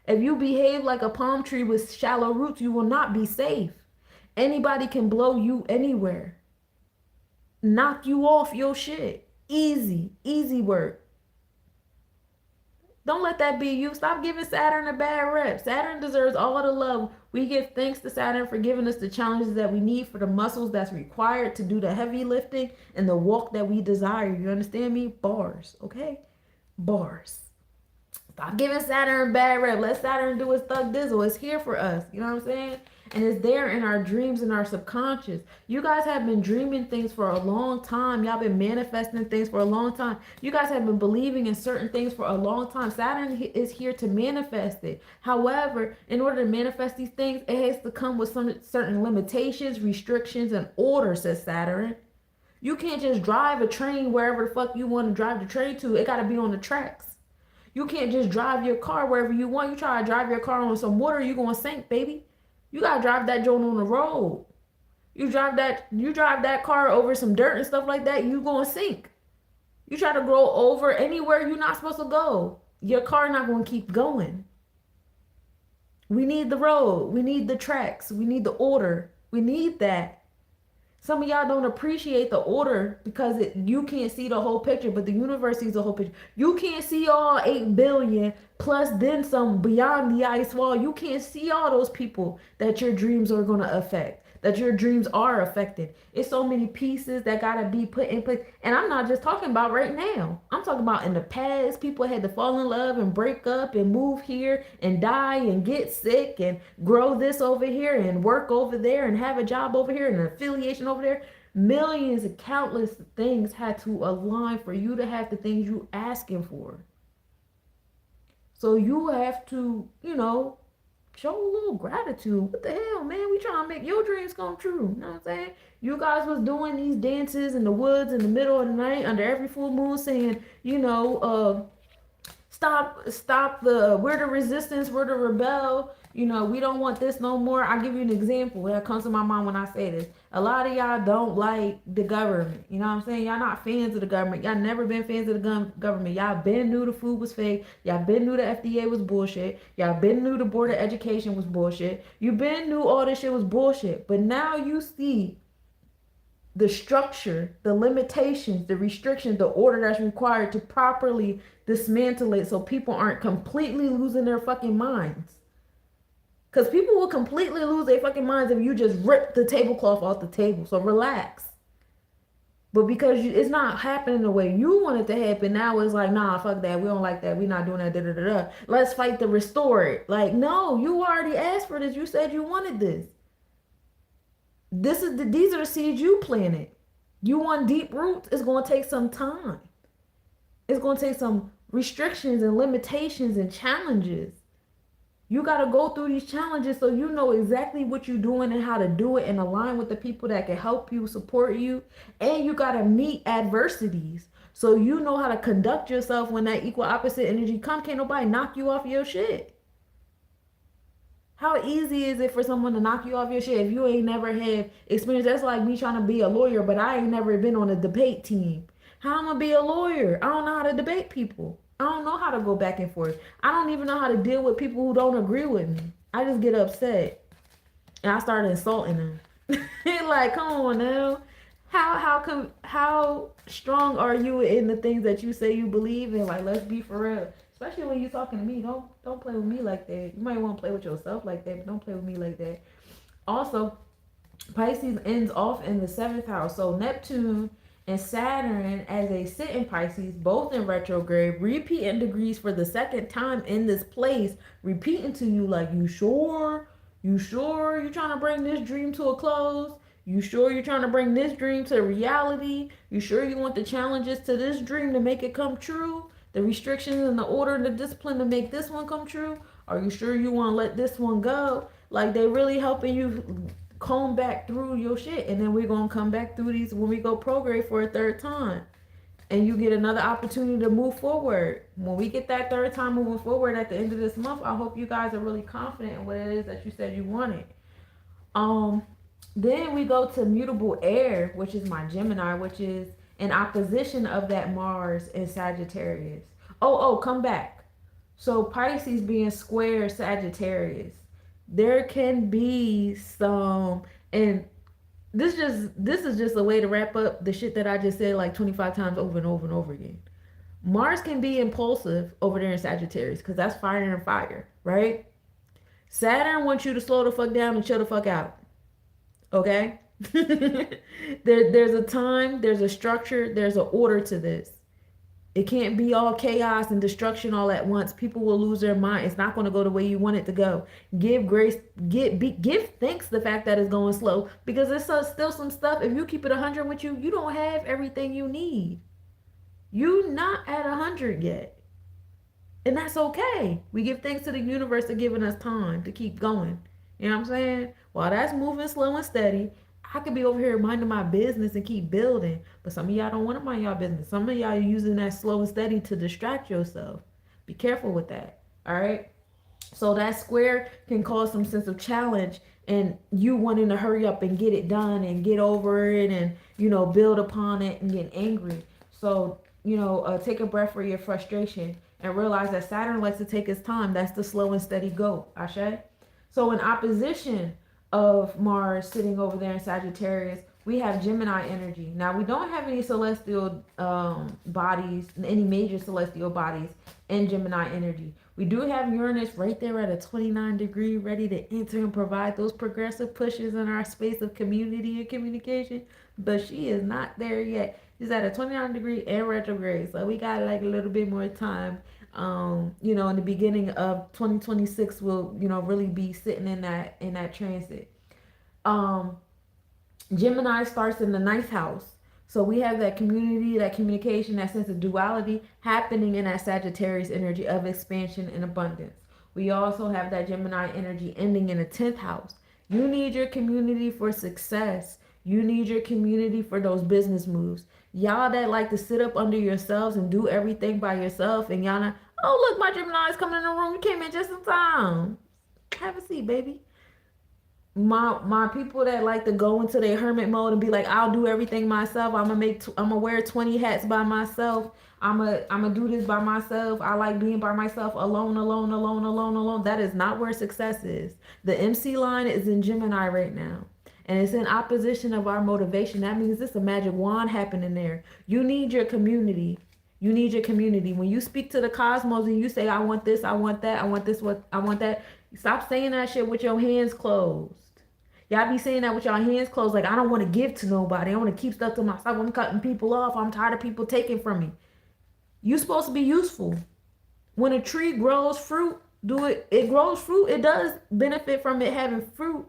If you behave like a palm tree with shallow roots, you will not be safe. Anybody can blow you anywhere. Knock you off your shit. Easy work. Don't let that be you. Stop giving Saturn a bad rep. Saturn deserves all the love. We give thanks to Saturn for giving us the challenges that we need for the muscles that's required to do the heavy lifting and the walk that we desire. You understand me? Bars, okay? Bars. Stop giving Saturn a bad rep. Let Saturn do its thug dizzle. It's here for us. You know what I'm saying? And it's there in our dreams and our subconscious. You guys have been dreaming things for a long time. Y'all been manifesting things for a long time. You guys have been believing in certain things for a long time. Saturn is here to manifest it. However, in order to manifest these things, it has to come with some certain limitations, restrictions, and order, says Saturn. You can't just drive a train wherever the fuck you want to drive the train to. It got to be on the tracks. You can't just drive your car wherever you want. You try to drive your car on some water, you're going to sink, baby. You gotta drive that joint on the road. You drive that car over some dirt and stuff like that, you gonna sink. You try to go over anywhere you're not supposed to go, your car not gonna keep going. We need the road. We need the tracks. We need the order. We need that. Some of y'all don't appreciate the order because you can't see the whole picture, but the universe sees the whole picture. You can't see all 8 billion plus then some beyond the ice wall. You can't see all those people that your dreams are going to affect, that your dreams are affected. It's so many pieces that got to be put in place. And I'm not just talking about right now. I'm talking about in the past. People had to fall in love and break up and move here and die and get sick and grow this over here and work over there and have a job over here and an affiliation over there. Millions and countless things had to align for you to have the things you asking for. So you have to, show a little gratitude. What the hell, man? We trying to make your dreams come true. You know what I'm saying? You guys was doing these dances in the woods in the middle of the night under every full moon saying, stop we're the resistance, we're the rebel. We don't want this no more. I'll give you an example that comes to my mind when I say this. A lot of y'all don't like the government. You know what I'm saying? Y'all not fans of the government. Y'all never been fans of the government. Y'all been knew the food was fake. Y'all been knew the FDA was bullshit. Y'all been knew the Board of Education was bullshit. You been knew all this shit was bullshit. But now you see the structure, the limitations, the restrictions, the order that's required to properly dismantle it so people aren't completely losing their fucking minds. Because people will completely lose their fucking minds if you just rip the tablecloth off the table. So relax. But because it's not happening the way you want it to happen, now it's like, nah, fuck that. We don't like that. We're not doing that. Da, da, da, da. Let's fight to restore it. Like, no, you already asked for this. You said you wanted this. These are the seeds you planted. You want deep roots, it's going to take some time. It's going to take some restrictions and limitations and challenges. You got to go through these challenges so you know exactly what you're doing and how to do it and align with the people that can help you, support you. And you got to meet adversities so you know how to conduct yourself when that equal opposite energy comes. Can't nobody knock you off your shit. How easy is it for someone to knock you off your shit if you ain't never had experience? That's like me trying to be a lawyer, but I ain't never been on a debate team. How am I gonna be a lawyer? I don't know how to debate people. I don't know how to go back and forth. I don't even know how to deal with people who don't agree with me. I just get upset and I start insulting them. Like, come on now. How strong are you in the things that you say you believe in? Like, let's be for real. Especially when you're talking to me. Don't play with me like that. You might want to play with yourself like that, but don't play with me like that. Also, Pisces ends off in the 7th house. So Neptune and Saturn, as they sit in Pisces, both in retrograde, repeating degrees for the second time in this place, repeating to you like, you sure? You sure you're trying to bring this dream to a close? You sure you're trying to bring this dream to reality? You sure you want the challenges to this dream to make it come true? The restrictions and the order and the discipline to make this one come true? Are you sure you want to let this one go? Like, they really helping you comb back through your shit. And then we're going to come back through these when we go prograde for a third time. And you get another opportunity to move forward. When we get that third time moving forward at the end of this month, I hope you guys are really confident in what it is that you said you wanted. Then we go to mutable air, which is my Gemini, which is in opposition of that Mars in Sagittarius. Come back. So Pisces being square Sagittarius, there can be some, and this is just a way to wrap up the shit that I just said like 25 times over and over and over again. Mars can be impulsive over there in Sagittarius because that's fire and fire, right? Saturn wants you to slow the fuck down and chill the fuck out. Okay? There's a time, there's a structure, there's an order to this. It can't be all chaos and destruction all at once. People will lose their mind. It's not going to go the way you want it to go. Give grace, give thanks the fact that it's going slow, because there's still some stuff. If you keep it 100 with you, you don't have everything you need. You're not at 100 yet. And that's okay. We give thanks to the universe for giving us time to keep going. You know what I'm saying? While that's moving slow and steady, I could be over here minding my business and keep building. But some of y'all don't want to mind y'all business. Some of y'all are using that slow and steady to distract yourself. Be careful with that. All right? So that square can cause some sense of challenge and you wanting to hurry up and get it done and get over it and, build upon it and get angry. So, take a breath for your frustration and realize that Saturn likes to take its time. That's the slow and steady go. Ashe? So in opposition of Mars sitting over there in Sagittarius, we have Gemini energy. Now, we don't have any celestial bodies, any major celestial bodies in Gemini energy. We do have Uranus right there at a 29 degree, ready to enter and provide those progressive pushes in our space of community and communication. But she is not there yet. She's at a 29 degree and retrograde. So we got like a little bit more time. In the beginning of 2026, we'll, really be sitting in that transit. Gemini starts in the 9th house. So we have that community, that communication, that sense of duality happening in that Sagittarius energy of expansion and abundance. We also have that Gemini energy ending in the 10th house. You need your community for success. You need your community for those business moves. Y'all that like to sit up under yourselves and do everything by yourself, and y'all not, oh, look, my Gemini is coming in the room. You came in just in time. Have a seat, baby. My people that like to go into their hermit mode and be like, I'll do everything myself. I'm gonna wear 20 hats by myself. I'm gonna do this by myself. I like being by myself, alone. That is not where success is. The MC line is in Gemini right now. And it's in opposition of our motivation. That means there's a magic wand happening there. You need your community. You need your community. When you speak to the cosmos and you say, I want this, I want that, I want this, I want that. Stop saying that shit with your hands closed. Y'all be saying that with your hands closed. Like, I don't want to give to nobody. I want to keep stuff to myself. I'm cutting people off. I'm tired of people taking from me. You're supposed to be useful. When a tree grows fruit, it grows fruit. It does benefit from it having fruit.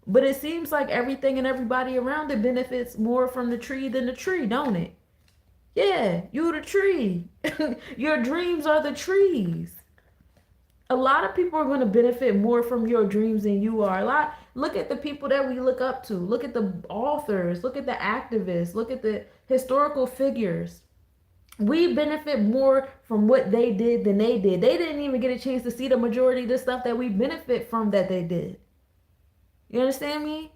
But it seems like everything and everybody around it benefits more from the tree than the tree, don't it? Yeah, you the tree. Your dreams are the trees. A lot of people are going to benefit more from your dreams than you are. A lot. Look at the people that we look up to. Look at the authors. Look at the activists. Look at the historical figures. We benefit more from what they did than they did. They didn't even get a chance to see the majority of the stuff that we benefit from that they did. You understand me?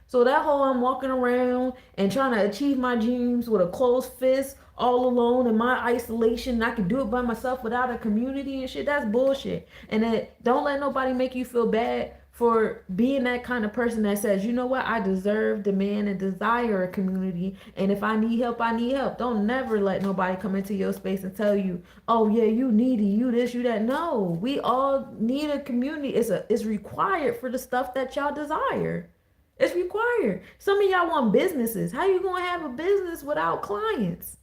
So that whole I'm walking around and trying to achieve my dreams with a closed fist all alone in my isolation, and I can do it by myself without a community and shit, that's bullshit. And then don't let nobody make you feel bad for being that kind of person that says, you know what, I deserve, demand, and desire a community. And if I need help, I need help. Don't never let nobody come into your space and tell you, oh yeah, you needy, you this, you that. No, we all need a community. It's required for the stuff that y'all desire. It's required. Some of y'all want businesses. How you gonna have a business without clients?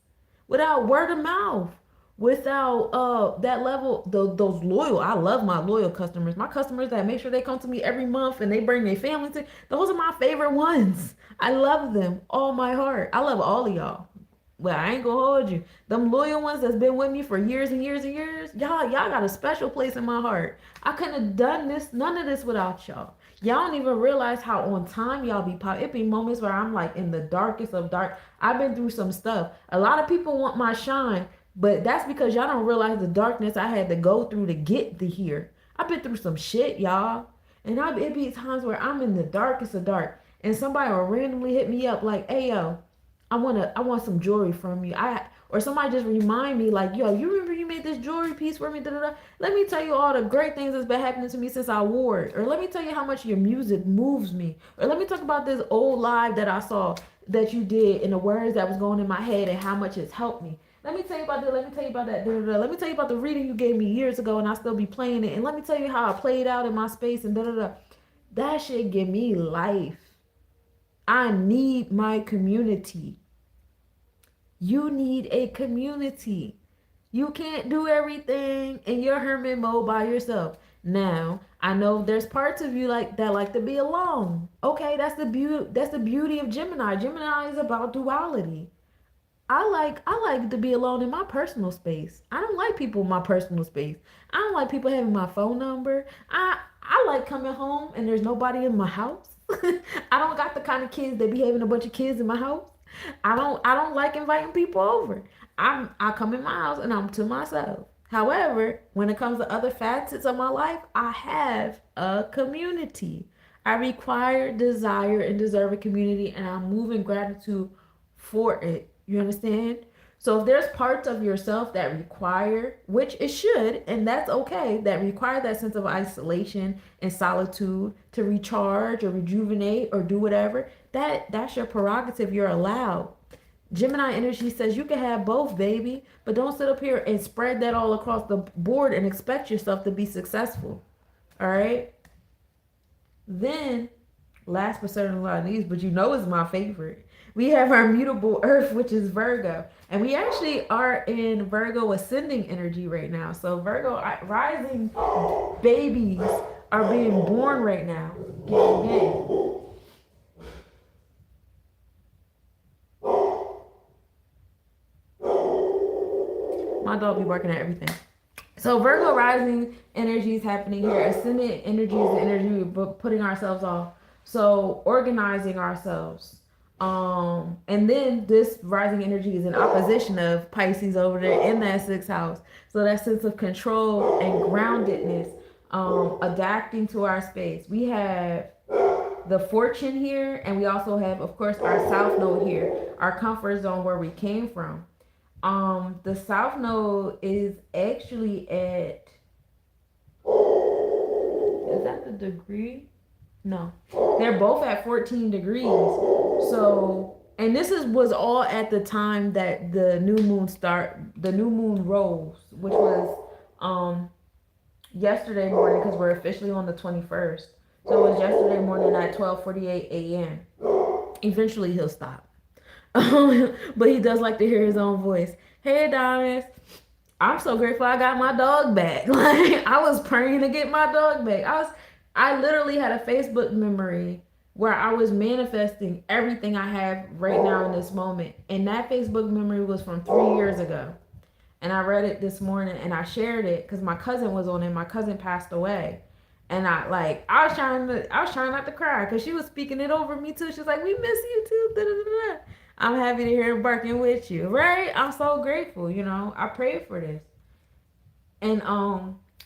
Without word of mouth? Without that level, those loyal. I love my loyal customers. My customers that make sure they come to me every month and they bring their family to. Those are my favorite ones. I love them all my heart. I love all of y'all. Well, I ain't gonna hold you. Them loyal ones that's been with me for years and years and years, y'all got a special place in my heart. I couldn't have done this, none of this without y'all. Y'all don't even realize how on time y'all be pop. It be moments where I'm like in the darkest of dark. I've been through some stuff. A lot of people want my shine, but that's because y'all don't realize the darkness I had to go through to get to here. I've been through some shit, y'all. And it be times where I'm in the darkest of dark, and somebody will randomly hit me up like, "Hey, yo, I want some jewelry from you." Or somebody just remind me like, "Yo, you remember you made this jewelry piece for me?" Da, da, da. Let me tell you all the great things that's been happening to me since I wore it. Or let me tell you how much your music moves me. Or let me talk about this old live that I saw that you did and the words that was going in my head and how much it's helped me. Let me tell you about that. Let me tell you about that. Da, da, da. Let me tell you about the reading you gave me years ago and I still be playing it. And let me tell you how I played out in my space and da da da. That shit give me life. I need my community. You need a community. You can't do everything in your hermit mode by yourself. Now, I know there's parts of you like that like to be alone. Okay, that's the beauty of Gemini. Gemini is about duality. I like to be alone in my personal space. I don't like people in my personal space. I don't like people having my phone number. I like coming home and there's nobody in my house. I don't got the kind of kids that be having a bunch of kids in my house. I don't like inviting people over. I come in my house and I'm to myself. However, when it comes to other facets of my life, I have a community. I require, desire, and deserve a community, and I'm moving gratitude for it. You understand? So if there's parts of yourself that require, which it should, and that's okay, that require that sense of isolation and solitude to recharge or rejuvenate or do whatever, that's your prerogative. You're allowed. Gemini energy says you can have both, baby, but don't sit up here and spread that all across the board and expect yourself to be successful. All right? Then, last but certainly not least, but you know it's my favorite, we have our mutable earth, which is Virgo. And we actually are in Virgo ascending energy right now. So Virgo rising babies are being born right now. Gang, gang. My dog be barking at everything. So Virgo rising energy is happening here. Ascendant energy is the energy we're putting ourselves off. So organizing ourselves. And then this rising energy is in opposition of Pisces over there in that sixth house. So that sense of control and groundedness, adapting to our space. We have the fortune here, and we also have, of course, our south node here, our comfort zone where we came from. The south node is actually at, is that the degree? No, they're both at 14 degrees. So, and this was all at the time that the new moon rose, which was yesterday morning, because we're officially on the 21st. So it was yesterday morning at 12:48 a.m. Eventually he'll stop. But he does like to hear his own voice. Hey, Adonis. I'm so grateful I got my dog back. Like, I was praying to get my dog back. I literally had a Facebook memory where I was manifesting everything I have right now in this moment. And that Facebook memory was from 3 years ago. And I read it this morning and I shared it because my cousin was on it. My cousin passed away. And I was trying not to cry because she was speaking it over me too. She's like, "We miss you too." Da, da, da, da. I'm happy to hear him barking with you, right? I'm so grateful. I prayed for this, and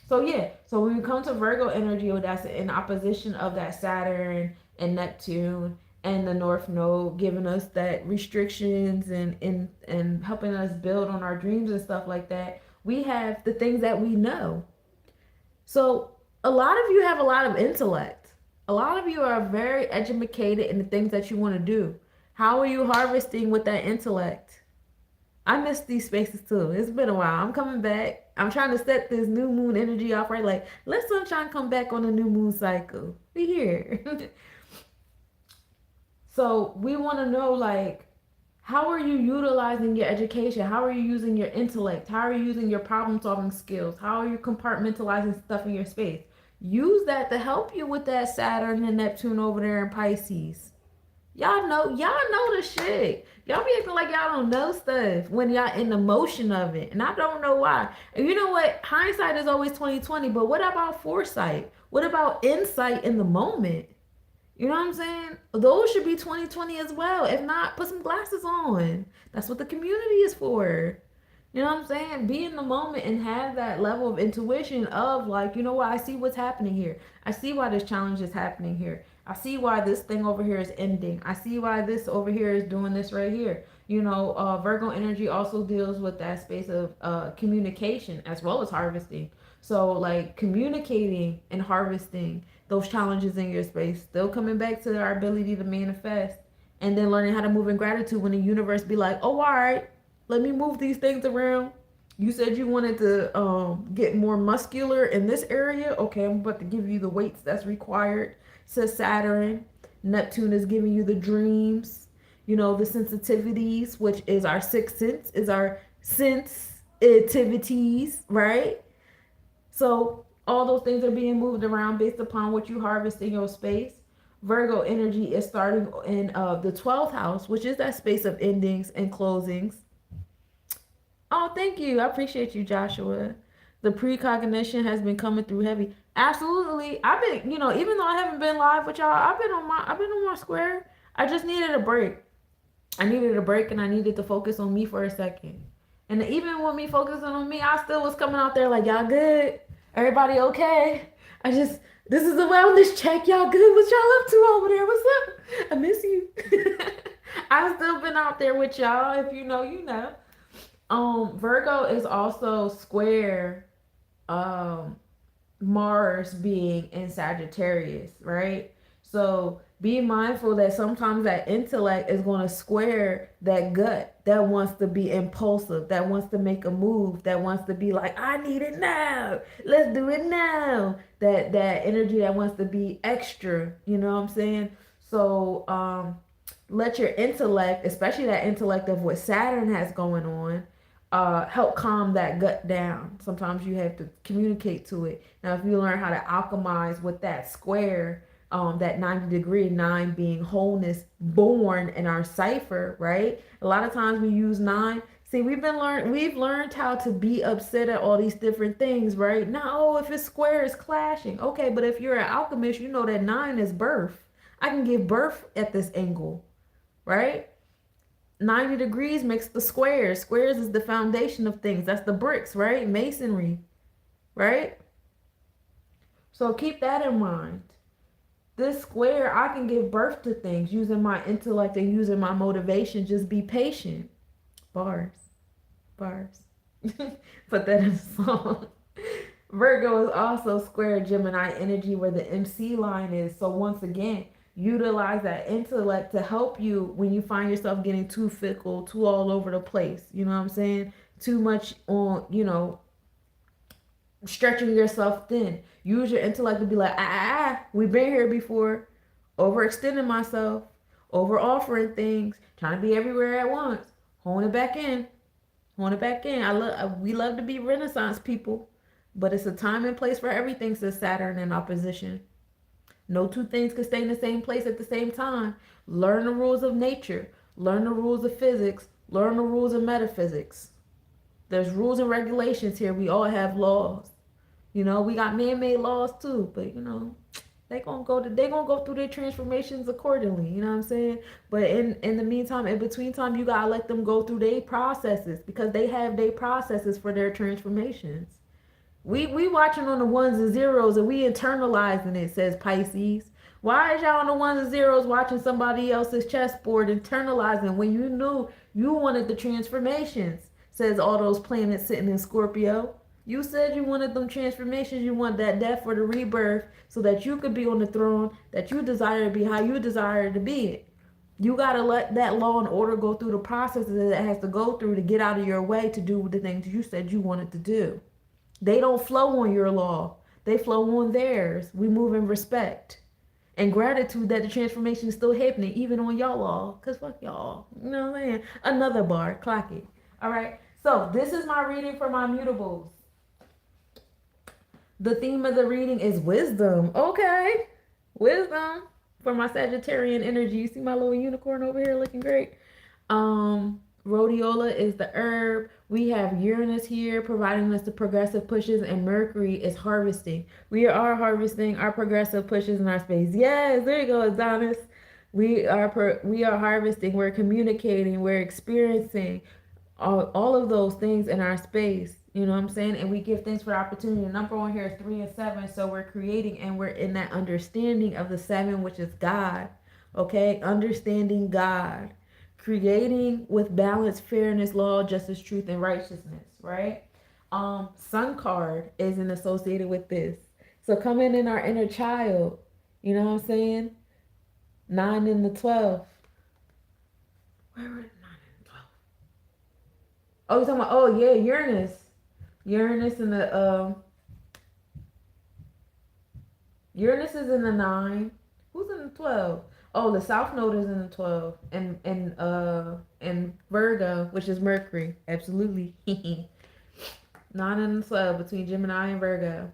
so yeah. So when we come to Virgo energy, that's in opposition of that Saturn and Neptune and the North Node, giving us that restrictions and helping us build on our dreams and stuff like that. We have the things that we know. So a lot of you have a lot of intellect. A lot of you are very educated in the things that you want to do. How are you harvesting with that intellect? I miss these spaces too. It's been a while. I'm coming back. I'm trying to set this new moon energy off right. Like, let sunshine come back on the new moon cycle. Be here. So we want to know, like, how are you utilizing your education? How are you using your intellect? How are you using your problem solving skills? How are you compartmentalizing stuff in your space? Use that to help you with that Saturn and Neptune over there in Pisces. Y'all know the shit. Y'all be acting like y'all don't know stuff when y'all in the motion of it. And I don't know why. And you know what? Hindsight is always 2020, but what about foresight? What about insight in the moment? You know what I'm saying? Those should be 2020 as well. If not, put some glasses on. That's what the community is for. You know what I'm saying? Be in the moment and have that level of intuition of, like, you know what? I see what's happening here. I see why this challenge is happening here. I see why this thing over here is ending. I see why this over here is doing this right here. Virgo energy also deals with that space of communication as well as harvesting. So, like, communicating and harvesting those challenges in your space, still coming back to our ability to manifest, and then learning how to move in gratitude when the universe be like, "Oh, all right, let me move these things around. You said you wanted to get more muscular in this area. Okay, I'm about to give you the weights that's required." Says Saturn. Neptune is giving you the dreams, the sensitivities, which is our sixth sense, is our sensitivities, right? So all those things are being moved around based upon what you harvest in your space. Virgo energy is starting in the 12th house, which is that space of endings and closings. Oh, thank you. I appreciate you, Joshua. The precognition has been coming through heavy. Absolutely. I've been, even though I haven't been live with y'all, I've been on my square. I just needed a break. I needed a break and I needed to focus on me for a second. And even with me focusing on me, I still was coming out there like, "Y'all good? Everybody okay?" This is a wellness check. Y'all good? What y'all up to over there? What's up? I miss you. I've still been out there with y'all. If you know, you know. Virgo is also square Mars being in Sagittarius, right? So be mindful that sometimes that intellect is going to square that gut that wants to be impulsive, that wants to make a move, that wants to be like, "I need it now. Let's do it now." That energy that wants to be extra, you know what I'm saying? So let your intellect, especially that intellect of what Saturn has going on, help calm that gut down. Sometimes you have to communicate to it. Now, if you learn how to alchemize with that square, that 90-degree, 9 being wholeness born in our cipher, right? A lot of times we use 9. See, we've learned how to be upset at all these different things, right? Now, if it's square, it's clashing. Okay, but if you're an alchemist, you know that 9 is birth. I can give birth at this angle, right? 90 degrees makes the squares. Squares is the foundation of things. That's the bricks, right? Masonry, right? So keep that in mind. This square, I can give birth to things using my intellect and using my motivation. Just be patient. Bars. Put that in a song. Virgo is also square Gemini energy where the MC line is. So once again, utilize that intellect to help you when you find yourself getting too fickle, too all over the place. You know what I'm saying? Too much on, stretching yourself thin. Use your intellect to be like, we've been here before. Overextending myself, over offering things, trying to be everywhere at once. Hone it back in. We love to be Renaissance people, but it's a time and place for everything, says Saturn in opposition. No two things can stay in the same place at the same time. Learn the rules of nature. Learn the rules of physics. Learn the rules of metaphysics. There's rules and regulations here. We all have laws. We got man-made laws too, but they gonna go through their transformations accordingly. You know what I'm saying? But in the meantime, in between time, you gotta let them go through their processes because they have their processes for their transformations. We watching on the ones and zeros and we internalizing it, says Pisces. Why is y'all on the ones and zeros watching somebody else's chessboard internalizing when you knew you wanted the transformations? Says all those planets sitting in Scorpio. You said you wanted them transformations. You want that death for the rebirth so that you could be on the throne that you desire to be how you desire to be it. You got to let that law and order go through the processes that it has to go through to get out of your way to do the things you said you wanted to do. They don't flow on your law. They flow on theirs. We move in respect and gratitude that the transformation is still happening, even on y'all law. Because fuck y'all. You know what I'm saying? Another bar. Clock it. All right. So this is my reading for my mutables. The theme of the reading is wisdom. Okay. Wisdom for my Sagittarian energy. You see my little unicorn over here looking great? Rhodiola is the herb. We have Uranus here providing us the progressive pushes, and Mercury is harvesting. We are harvesting our progressive pushes in our space. Yes, there you go, Adonis. We are harvesting. We're communicating. We're experiencing all of those things in our space. You know what I'm saying? And we give thanks for the opportunity. The number one here is 3 and 7. So we're creating and we're in that understanding of the 7, which is God. Okay, understanding God. Creating with balance, fairness, law, justice, truth, and righteousness, right? Sun card isn't associated with this. So coming in our inner child, you know what I'm saying? 9 and the 12. Where were 9 and 12? Oh, you're talking about, yeah, Uranus. Uranus in the, Uranus is in the 9. Who's in the 12? Oh, the South Node is in the 12, and Virgo, which is Mercury. Absolutely. 9 and the 12 between Gemini and Virgo.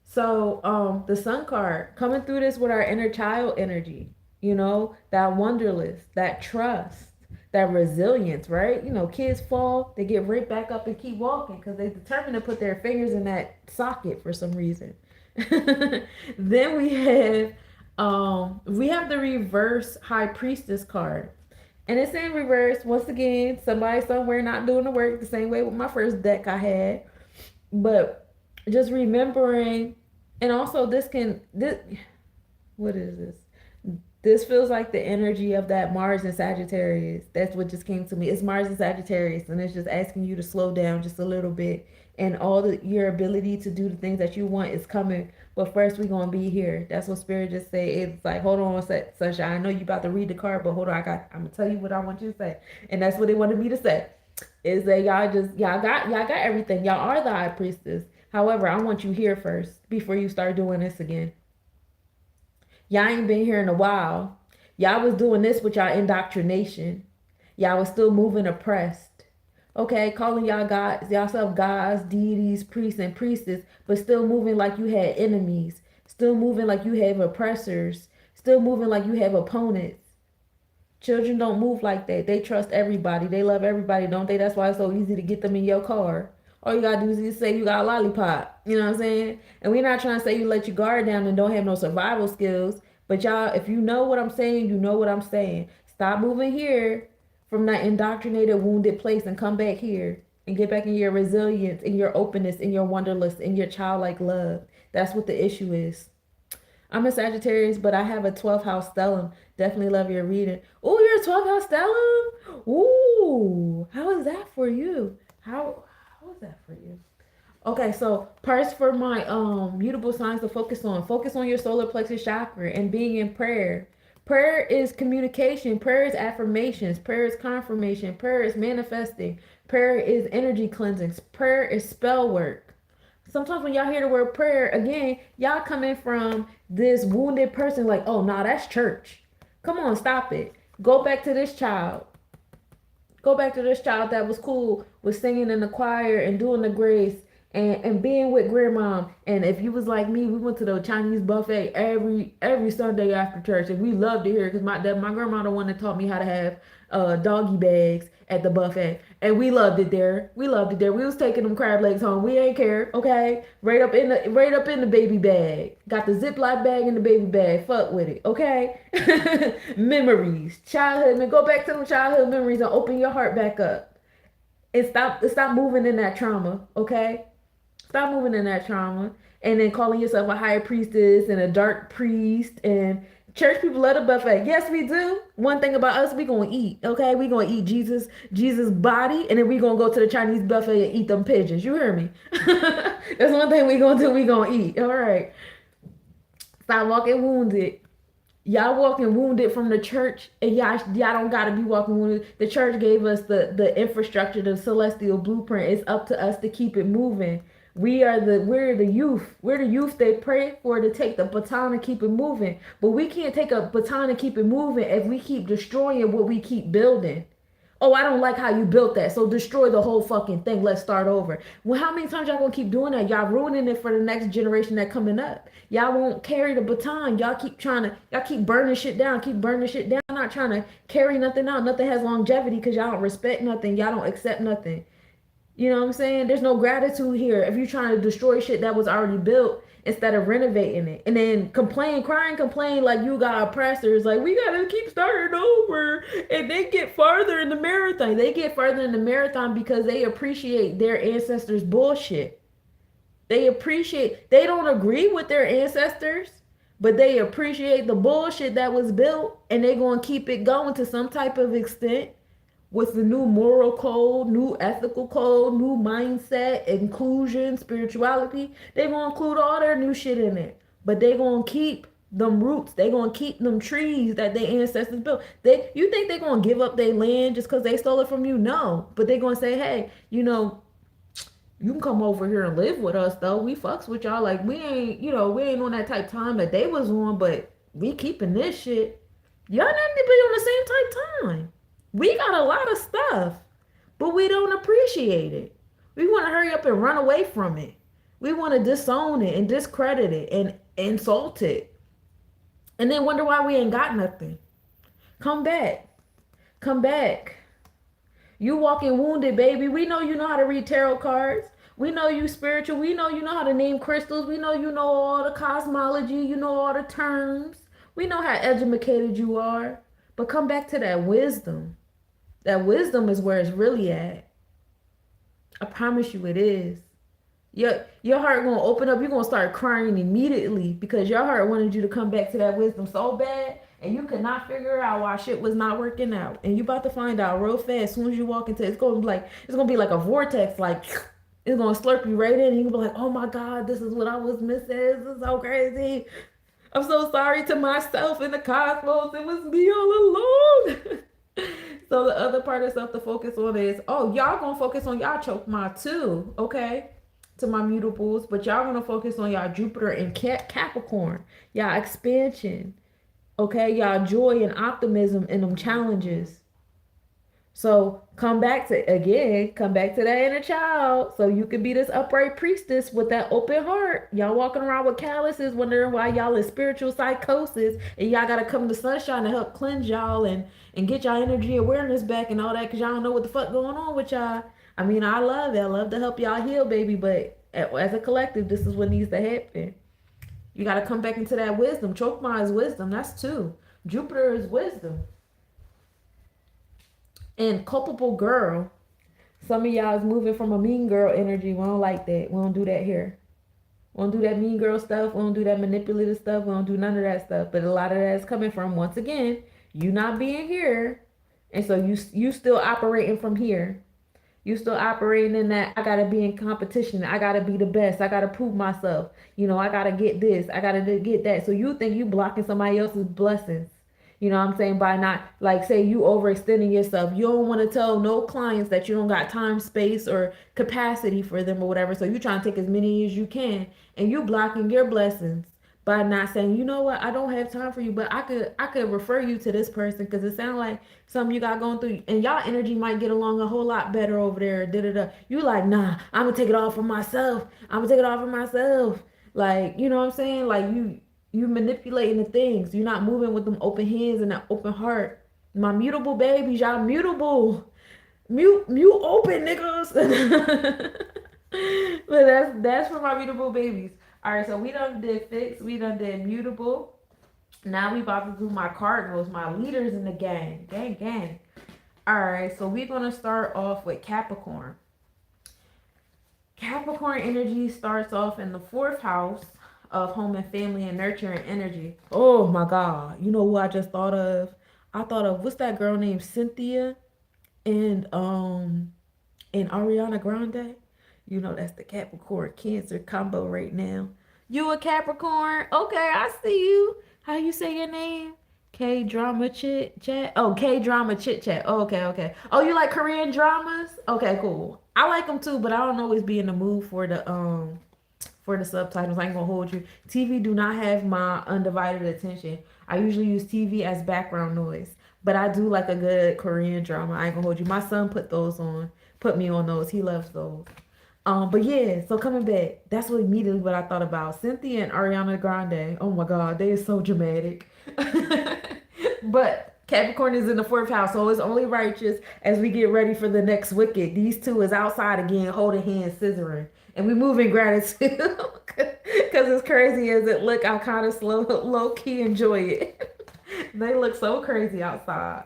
So, the Sun card coming through this with our inner child energy. That wonderlust, that trust, that resilience, right? Kids fall, they get right back up and keep walking because they determined to put their fingers in that socket for some reason. Then we have the reverse High Priestess card. And it's in reverse. Once again, somebody somewhere not doing the work the same way with my first deck I had. But just remembering, and also what is this? This feels like the energy of that Mars and Sagittarius. That's what just came to me. It's Mars and Sagittarius, and it's just asking you to slow down just a little bit. And your ability to do the things that you want is coming. But first, we're going to be here. That's what Spirit just said. It's like, hold on, Sunshine. I know you about to read the card, but hold on. I'm going to tell you what I want you to say. And that's what they wanted me to say. Is that y'all got everything. Y'all are the High Priestess. However, I want you here first before you start doing this again. Y'all ain't been here in a while. Y'all was doing this with y'all indoctrination. Y'all was still moving oppressed. Okay, calling yourself gods, deities, priests, and priestess, but still moving like you had enemies. Still moving like you have oppressors. Still moving like you have opponents. Children don't move like that. They trust everybody. They love everybody, don't they? That's why it's so easy to get them in your car. All you gotta do is just say you got a lollipop. You know what I'm saying? And we're not trying to say you let your guard down and don't have no survival skills. But y'all, if you know what I'm saying, you know what I'm saying. Stop moving here from that indoctrinated, wounded place and come back here and get back in your resilience, in your openness, in your wanderlust, in your childlike love. That's what the issue is. I'm a Sagittarius, but I have a 12th house stellium. Definitely love your reading. Oh, you're a 12th house stellium? Ooh, how is that for you? How is that for you? Okay, so parts for my mutable signs to focus on. Focus on your solar plexus chakra and being in prayer. Prayer is communication. Prayer is affirmations. Prayer is confirmation. Prayer is manifesting. Prayer is energy cleansing. Prayer is spell work. Sometimes when y'all hear the word prayer, again, y'all coming from this wounded person like, oh, nah, that's church. Come on, stop it. Go back to this child. Go back to this child that was cool with singing in the choir and doing the grace and being with grandma. And if you was like me, we went to the Chinese buffet every Sunday after church, and we loved it here because my grandma the one that taught me how to have doggy bags at the buffet, and we loved it there. We loved it there. We was taking them crab legs home. We ain't care, okay? Right up in the baby bag. Got the Ziploc bag in the baby bag. Fuck with it, okay? Memories, childhood. Man, go back to them childhood memories and open your heart back up. And stop moving in that trauma, okay? Stop moving in that trauma. And then calling yourself a high priestess and a dark priest. And church people love a buffet. Yes, we do. One thing about us, we gonna eat. Okay, we gonna eat Jesus' body, and then we gonna go to the Chinese buffet and eat them pigeons. You hear me? That's one thing we gonna do. We gonna eat. All right. Stop walking wounded. Y'all walking wounded from the church, and y'all don't gotta be walking wounded. The church gave us the infrastructure, the celestial blueprint. It's up to us to keep it moving. We're the youth. We're the youth they pray for to take the baton and keep it moving. But we can't take a baton and keep it moving if we keep destroying what we keep building. Oh, I don't like how you built that. So destroy the whole fucking thing. Let's start over. Well, how many times y'all gonna keep doing that? Y'all ruining it for the next generation that coming up. Y'all won't carry the baton. Y'all keep burning shit down, keep burning shit down, not trying to carry nothing out. Nothing has longevity because y'all don't respect nothing. Y'all don't accept nothing. You know what I'm saying? There's no gratitude here if you're trying to destroy shit that was already built instead of renovating it. And then complain like you got oppressors. Like, we got to keep starting over. And they get farther in the marathon. They get farther in the marathon because they appreciate their ancestors' bullshit. They don't agree with their ancestors, but they appreciate the bullshit that was built. And they're going to keep it going to some type of extent. With the new moral code, new ethical code, new mindset, inclusion, spirituality, they're going to include all their new shit in it. But they're going to keep them roots. They're going to keep them trees that their ancestors built. You think they're going to give up their land just because they stole it from you? No. But they're going to say, hey, you can come over here and live with us, though. We fucks with y'all. Like, we ain't on that type of time that they was on, but we keeping this shit. Y'all not to be on the same type time. We got a lot of stuff, but we don't appreciate it. We want to hurry up and run away from it. We want to disown it and discredit it and insult it. And then wonder why we ain't got nothing. Come back. Come back. You walking wounded, baby. We know you know how to read tarot cards. We know you spiritual. We know you know how to name crystals. We know you know all the cosmology. You know all the terms. We know how educated you are. But come back to that wisdom. That wisdom is where it's really at. I promise you it is. Your heart gonna open up. You're gonna start crying immediately because your heart wanted you to come back to that wisdom so bad, and you could not figure out why shit was not working out. And you about to find out real fast. As soon as you walk into it, it's gonna be like a vortex, like it's gonna slurp you right in, and you gonna be like, oh my God, this is what I was missing. This is so crazy. I'm so sorry to myself and the cosmos. It was me all along. So the other part of stuff to focus on is, y'all gonna focus on y'all chokma too, okay? To my mutables, but y'all gonna focus on y'all Jupiter and Capricorn, y'all expansion, okay? Y'all joy and optimism in them challenges. So come back to that inner child so you can be this upright priestess with that open heart. Y'all walking around with calluses wondering why y'all in spiritual psychosis, and y'all got to come to sunshine to help cleanse y'all and get y'all energy awareness back and all that because y'all don't know what the fuck going on with y'all. I mean, I love it. I love to help y'all heal, baby, but as a collective, this is what needs to happen. You got to come back into that wisdom. Chokma is wisdom. That's two. Jupiter is wisdom. And culpable girl, some of y'all is moving from a mean girl energy. We don't like that. We don't do that here. We don't do that mean girl stuff. We don't do that manipulative stuff. We don't do none of that stuff. But a lot of that is coming from, once again, you not being here. And so you still operating from here. You still operating in that, I got to be in competition. I got to be the best. I got to prove myself. I got to get this. I got to get that. So you think you blocking somebody else's blessings. You know what I'm saying? By not, like, say you overextending yourself. You don't want to tell no clients that you don't got time, space, or capacity for them or whatever. So you trying to take as many as you can. And you blocking your blessings by not saying, you know what, I don't have time for you, but I could refer you to this person because it sounds like something you got going through, and y'all energy might get along a whole lot better over there. Da da da. You like, nah, I'm gonna take it all for myself. I'm gonna take it all for myself. Like, you know what I'm saying? Like you manipulating the things. You're not moving with them open hands and that open heart. My mutable babies, y'all mutable. Mute open niggas. But that's for my mutable babies. All right, so we done did fixed, we done did mutable. Now we about to do my cardinals, my leaders in the gang. All right, so we're gonna start off with Capricorn. Capricorn energy starts off in the fourth house of home and family and nurturing energy. Oh my God, you know who I just thought of? I thought of, what's that girl named Cynthia and Ariana Grande. You know that's the Capricorn Cancer combo right now. You a Capricorn? Okay, I see you. How you say your name? K drama chit chat. Oh, K drama chit chat. Oh, okay. Oh, you like Korean dramas? Okay, cool. I like them too, but I don't always be in the mood for the subtitles. I ain't gonna hold you. TV do not have my undivided attention. I usually use TV as background noise. But I do like a good Korean drama. I ain't gonna hold you. My son put me on those. He loves those. But yeah, so coming back, that's what immediately what I thought about. Cynthia and Ariana Grande. Oh my God, they are so dramatic. But Capricorn is in the fourth house, so it's only righteous as we get ready for the next wicked. These two is outside again, holding hands, scissoring. And we move in gratitude. Because as crazy as it look, I kind of low key enjoy it. They look so crazy outside.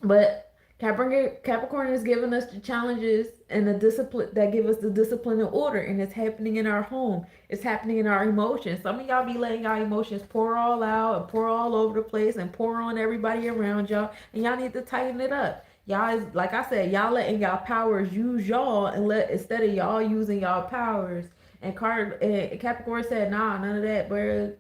But Capricorn is giving us the challenges and the discipline that give us the discipline and order, and it's happening in our home. It's happening in our emotions. Some of y'all be letting y'all emotions pour all out and pour all over the place and pour on everybody around y'all, and y'all need to tighten it up. Y'all is, like I said, y'all letting y'all powers use y'all and instead of y'all using y'all powers. And Capricorn said, nah, none of that, bro.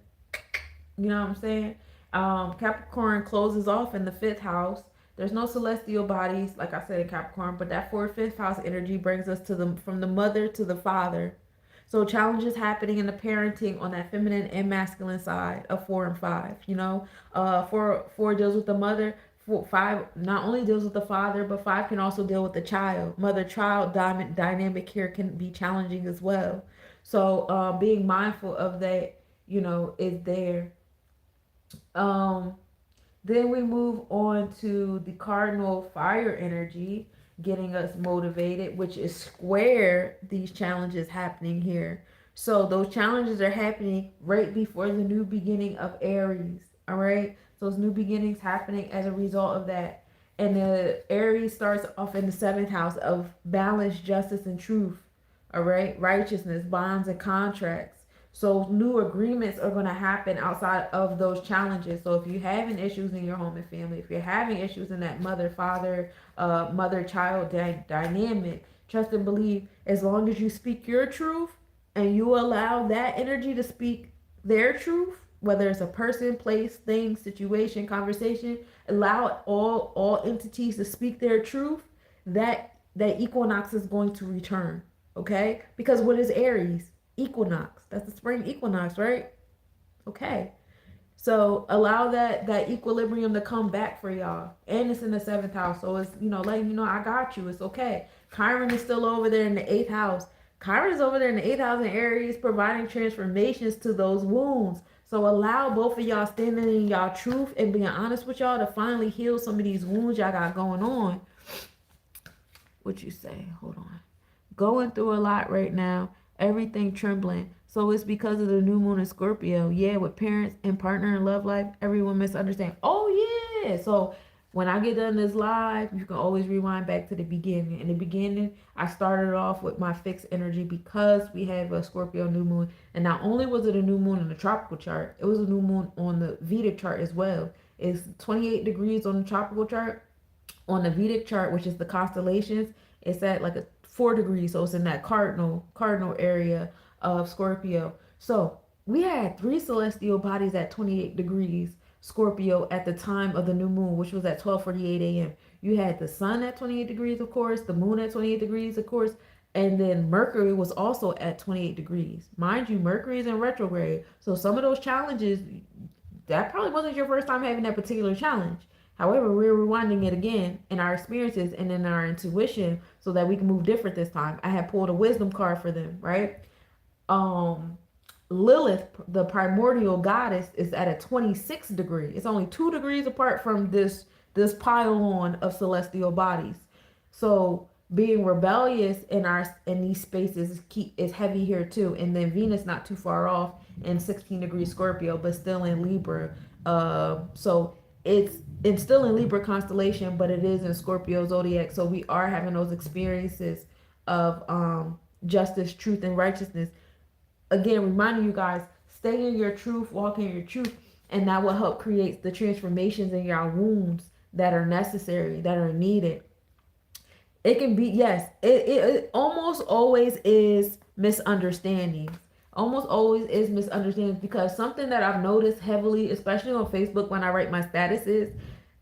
You know what I'm saying? Capricorn closes off in the fifth house. There's no celestial bodies, like I said in Capricorn, but that fourth, fifth house energy brings us to from the mother to the father. So challenges happening in the parenting on that feminine and masculine side of 4 and 5. You know, four deals with the mother. 5 not only deals with the father, but 5 can also deal with the child. Mother-child dynamic here can be challenging as well. So being mindful of that, you know, is there. Um, then we move on to the cardinal fire energy, getting us motivated, which is square these challenges happening here. So those challenges are happening right before the new beginning of Aries. All right. So those new beginnings happening as a result of that. And the Aries starts off in the seventh house of balance, justice, and truth. All right. Righteousness, bonds, and contracts. So new agreements are going to happen outside of those challenges. So if you're having issues in your home and family, if you're having issues in that mother-father, mother-child dynamic, trust and believe, as long as you speak your truth and you allow that energy to speak their truth, whether it's a person, place, thing, situation, conversation, allow all entities to speak their truth, that equinox is going to return. Okay? Because what is Aries? Equinox. That's the spring equinox, right? Okay. So allow that equilibrium to come back for y'all. And it's in the seventh house. So it's, you know, letting you know, I got you. It's okay. Chiron is still over there in the eighth house. Chiron is over there in the eighth house in Aries, providing transformations to those wounds. So allow both of y'all standing in y'all truth and being honest with y'all to finally heal some of these wounds y'all got going on. What you say? Hold on. Going through a lot right now. Everything trembling. So it's because of the new moon in Scorpio. Yeah, with parents and partner and love life, everyone misunderstands. Oh yeah. So when I get done this live, you can always rewind back to the beginning. In the beginning, I started off with my fixed energy because we have a Scorpio new moon. And not only was it a new moon in the tropical chart, it was a new moon on the Vedic chart as well. It's 28 degrees on the tropical chart. On the Vedic chart, which is the constellations, it's at like a 4 degrees, so it's in that cardinal area of Scorpio. So we had 3 celestial bodies at 28 degrees Scorpio at the time of the new moon, which was at 12:48 a.m. You had the sun at 28 degrees, of course, the moon at 28 degrees, of course, And then Mercury was also at 28 degrees. Mind you, Mercury is in retrograde. So some of those challenges, that probably wasn't your first time having that particular challenge. However, we're rewinding it again in our experiences and in our intuition so that we can move different this time. I had pulled a wisdom card for them, right? Um, Lilith, the primordial goddess, is at a 26 degree. It's only 2 degrees apart from this pile-on of celestial bodies. So being rebellious in these spaces is heavy here too. And then Venus not too far off in 16 degrees Scorpio, but still in Libra. So it's still in Libra constellation, but it is in Scorpio zodiac. So we are having those experiences of justice, truth, and righteousness. Again, reminding you guys, stay in your truth, walk in your truth, and that will help create the transformations in your wounds that are necessary, that are needed. It can be, yes, it almost always is misunderstandings. Almost always is misunderstandings, because something that I've noticed heavily, especially on Facebook when I write my statuses,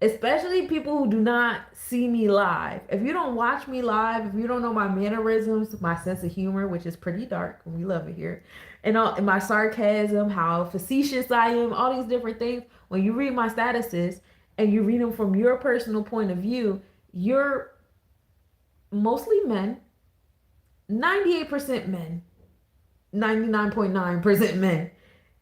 especially people who do not see me live. If you don't watch me live, if you don't know my mannerisms, my sense of humor, which is pretty dark, and we love it here, and my sarcasm, how facetious I am, all these different things, when you read my statuses and you read them from your personal point of view, you're mostly men, 98% men, 99.9% men,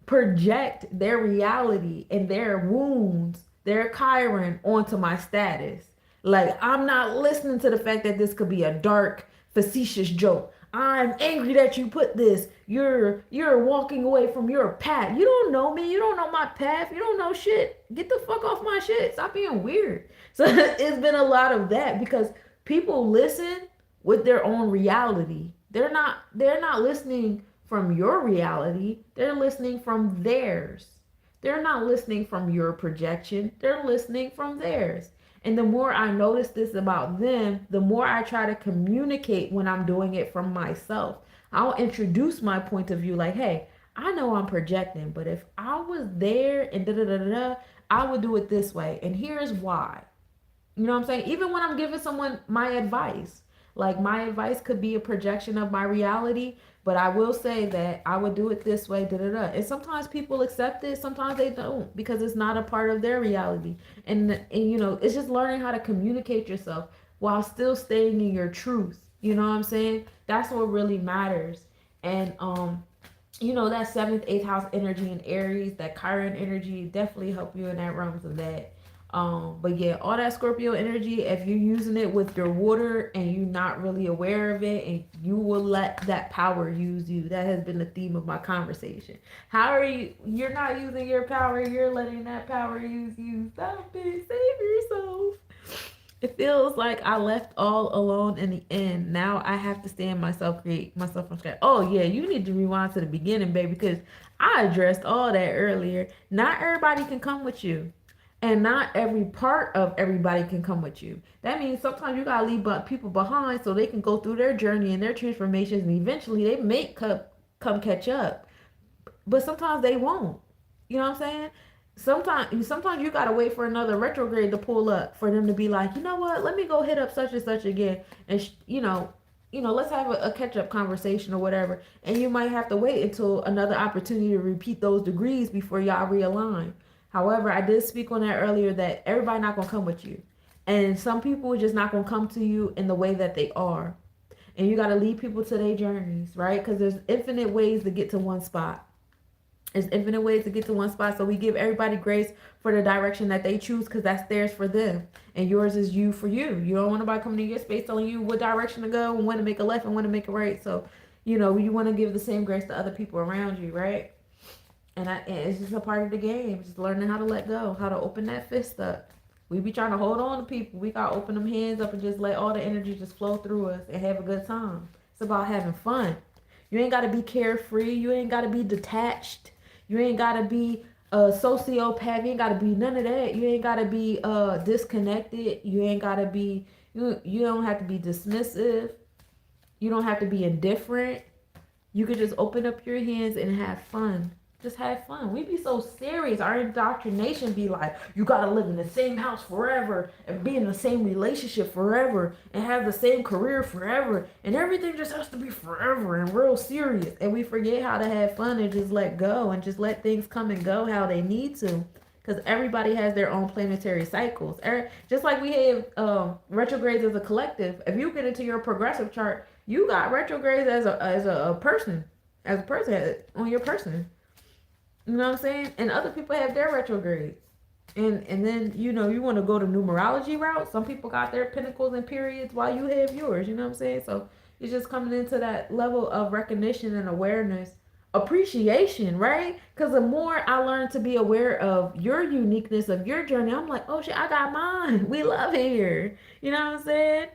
project their reality and their wounds, their Chiron onto my status. Like, I'm not listening to the fact that this could be a dark, facetious joke. I'm angry that you put this. You're walking away from your path. You don't know me. You don't know my path. You don't know shit. Get the fuck off my shit. Stop being weird. So it's been a lot of that, because people listen with their own reality. They're not listening from your reality. They're listening from theirs. They're not listening from your projection. They're listening from theirs. And the more I notice this about them, the more I try to communicate when I'm doing it from myself. I'll introduce my point of view like, hey, I know I'm projecting, but if I was there and da da da da, I would do it this way. And here's why. You know what I'm saying? Even when I'm giving someone my advice, like my advice could be a projection of my reality, but I will say that I would do it this way, da da da. And sometimes people accept it, sometimes they don't, because it's not a part of their reality. And you know, it's just learning how to communicate yourself while still staying in your truth. You know what I'm saying? That's what really matters. And you know, that 7th, 8th house energy in Aries, that Chiron energy definitely help you in that realms of that. But yeah, all that Scorpio energy, if you're using it with your water and you're not really aware of it, and you will let that power use you. That has been the theme of my conversation. How are you're not using your power, you're letting that power use you. Stop it, save yourself. It feels like I left all alone in the end. Now I have to stand myself, create myself from scratch. Oh yeah, you need to rewind to the beginning, baby, because I addressed all that earlier. Not everybody can come with you. And not every part of everybody can come with you. That means sometimes you gotta leave people behind so they can go through their journey and their transformations, and eventually they may come catch up. But sometimes they won't. You know what I'm saying? Sometimes you gotta wait for another retrograde to pull up for them to be like, you know what? Let me go hit up such and such again, and let's have a catch up conversation or whatever. And you might have to wait until another opportunity to repeat those degrees before y'all realign. However, I did speak on that earlier, that everybody not going to come with you. And some people are just not going to come to you in the way that they are. And you got to lead people to their journeys, right? Because there's infinite ways to get to one spot. There's infinite ways to get to one spot. So we give everybody grace for the direction that they choose, because that's theirs for them. And yours is you for you. You don't want nobody coming to your space telling you what direction to go and when to make a left and when to make a right. So, you want to give the same grace to other people around you, right? And it's just a part of the game. Just learning how to let go, how to open that fist up. We be trying to hold on to people. We got to open them hands up and just let all the energy just flow through us and have a good time. It's about having fun. You ain't got to be carefree. You ain't got to be detached. You ain't got to be a sociopath. You ain't got to be none of that. You ain't got to be disconnected. You ain't got to be, you don't have to be dismissive. You don't have to be indifferent. You could just open up your hands and have fun. Just have fun. We be so serious. Our indoctrination be like, you gotta live in the same house forever and be in the same relationship forever and have the same career forever and everything just has to be forever and real serious. And we forget how to have fun and just let go and just let things come and go how they need to. Because everybody has their own planetary cycles. Just like we have retrogrades as a collective. If you get into your progressive chart, you got retrogrades as a person, on your person. You know what I'm saying? And other people have their retrogrades. And then, you want to go the numerology route. Some people got their pinnacles and periods while you have yours. You know what I'm saying? So it's just coming into that level of recognition and awareness, appreciation, right? Because the more I learn to be aware of your uniqueness of your journey, I'm like, oh shit, I got mine. We love here. You know what I'm saying?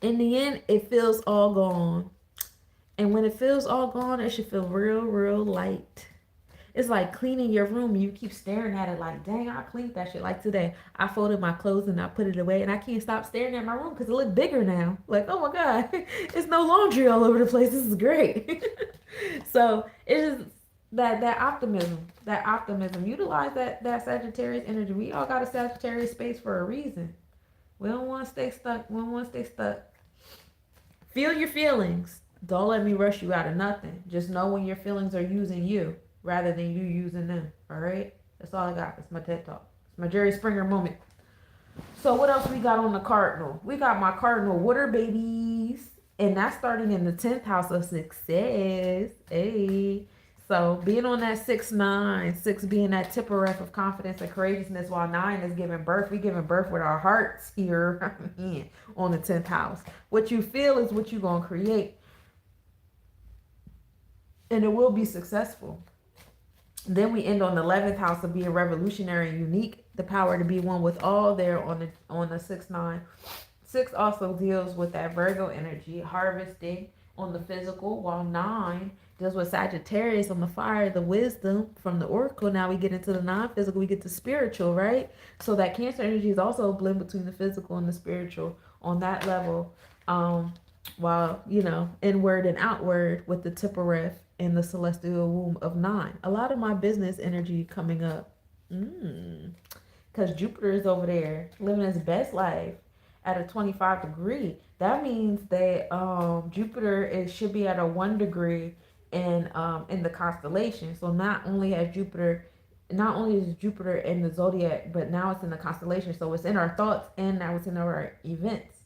In the end, it feels all gone. And when it feels all gone, it should feel real, real light. It's like cleaning your room. You keep staring at it like, dang, I cleaned that shit. Like today, I folded my clothes and I put it away, and I can't stop staring at my room because it looked bigger now. Like, oh my God, it's no laundry all over the place. This is great. So it's just that optimism. Utilize that Sagittarius energy. We all got a Sagittarius space for a reason. We don't want to stay stuck. Feel your feelings. Don't let me rush you out of nothing. Just know when your feelings are using you rather than you using them. All right? That's all I got. That's my TED Talk. It's my Jerry Springer moment. So what else we got on the cardinal? We got my cardinal water babies. And that's starting in the 10th house of success. Hey. So being on that 6-9, 6 being that tippereth of confidence and courageousness, while 9 is giving birth. We giving birth with our hearts here on the 10th house. What you feel is what you're going to create. And it will be successful. Then we end on the 11th house of being revolutionary and unique, the power to be one with all there on the 6-9. 6 also deals with that Virgo energy, harvesting on the physical, while 9 deals with Sagittarius on the fire, the wisdom from the oracle. Now we get into the non-physical, we get to spiritual, right? So that Cancer energy is also a blend between the physical and the spiritual on that level. While, inward and outward with the tippereth in the celestial womb of 9. A lot of my business energy coming up. Because Jupiter is over there living his best life at a 25 degree. That means that Jupiter should be at a 1 degree in the constellation. So not only is Jupiter in the zodiac, but now it's in the constellation. So it's in our thoughts and now it's in our events.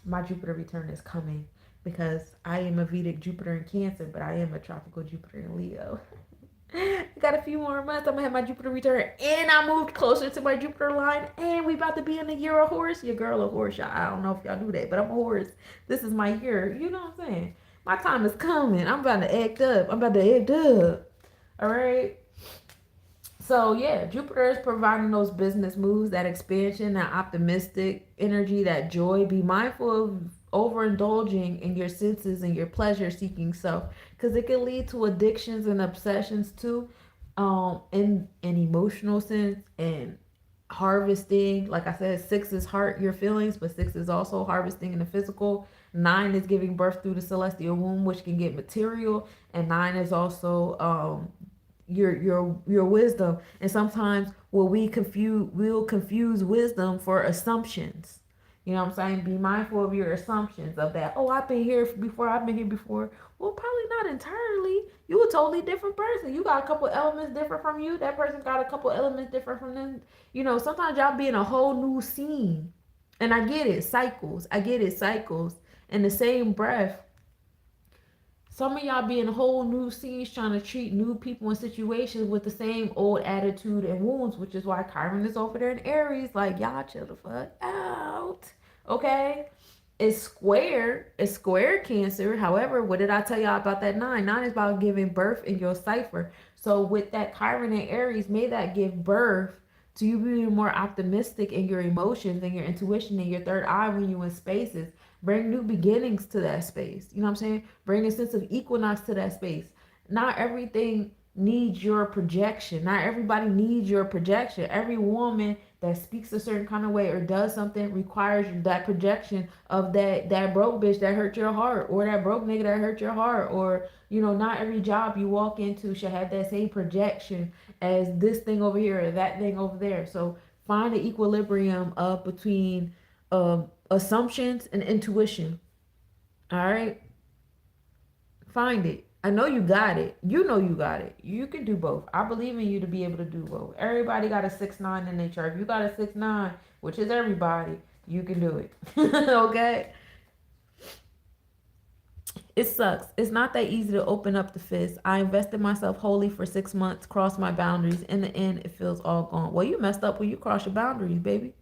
My Jupiter return is coming. Because I am a Vedic Jupiter in Cancer, but I am a tropical Jupiter in Leo. I got a few more months. I'm going to have my Jupiter return. And I moved closer to my Jupiter line. And we about to be in the year of horse. Your girl a horse, y'all. I don't know if y'all do that, but I'm a horse. This is my year. You know what I'm saying? My time is coming. I'm about to act up. All right? So, yeah, Jupiter is providing those business moves, that expansion, that optimistic energy, that joy. Be mindful of overindulging in your senses and your pleasure-seeking self, because it can lead to addictions and obsessions too, in an emotional sense, and harvesting. Like I said, 6 is your feelings, but 6 is also harvesting in the physical. 9 is giving birth through the celestial womb, which can get material, and 9 is also your wisdom. And sometimes we'll confuse wisdom for assumptions. You know what I'm saying? Be mindful of your assumptions of that. Oh, I've been here before. Well, probably not entirely. You a totally different person. You got a couple elements different from you. That person got a couple elements different from them. Sometimes y'all be in a whole new scene. And I get it. Cycles. In the same breath, some of y'all be in whole new scenes trying to treat new people and situations with the same old attitude and wounds, which is why Chiron is over there in Aries. Like, y'all chill the fuck out. Okay? It's square Cancer. However, what did I tell y'all about that 9? 9 is about giving birth in your cipher. So with that Chiron and Aries, may that give birth to you being more optimistic in your emotions and your intuition and your third eye when you in spaces. Bring new beginnings to that space. You know what I'm saying? Bring a sense of equinox to that space. Not everything needs your projection. Not everybody needs your projection. Every woman that speaks a certain kind of way or does something requires that projection of that broke bitch that hurt your heart, or that broke nigga that hurt your heart, or not every job you walk into should have that same projection as this thing over here or that thing over there. So find the equilibrium of between assumptions and intuition. All right, find it. I know you got it. You know you got it. You can do both. I believe in you to be able to do both. Everybody got a 6'9" in their chart. If you got a 6'9", which is everybody, you can do it. Okay? It sucks. It's not that easy to open up the fist. I invested myself wholly for 6 months, crossed my boundaries. In the end, it feels all gone. Well, you messed up when you crossed your boundaries, baby.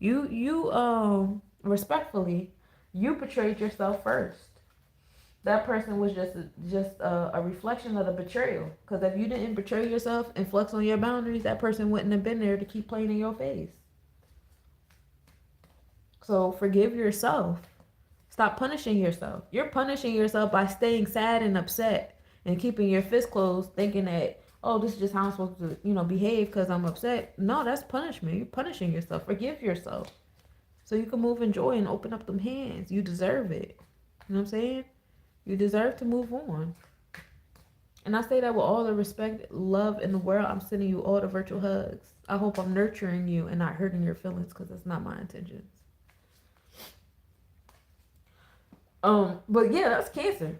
You respectfully, you betrayed yourself first. That person was just a reflection of the betrayal. Because if you didn't betray yourself and flex on your boundaries, that person wouldn't have been there to keep playing in your face. So forgive yourself. Stop punishing yourself. You're punishing yourself by staying sad and upset and keeping your fist closed, thinking that, oh, this is just how I'm supposed to, behave because I'm upset. No, that's punishment. You're punishing yourself. Forgive yourself so you can move in joy and open up them hands. You deserve it. You know what I'm saying? You deserve to move on. And I say that with all the respect, love in the world. I'm sending you all the virtual hugs. I hope I'm nurturing you and not hurting your feelings, because that's not my intentions. But yeah, that's Cancer.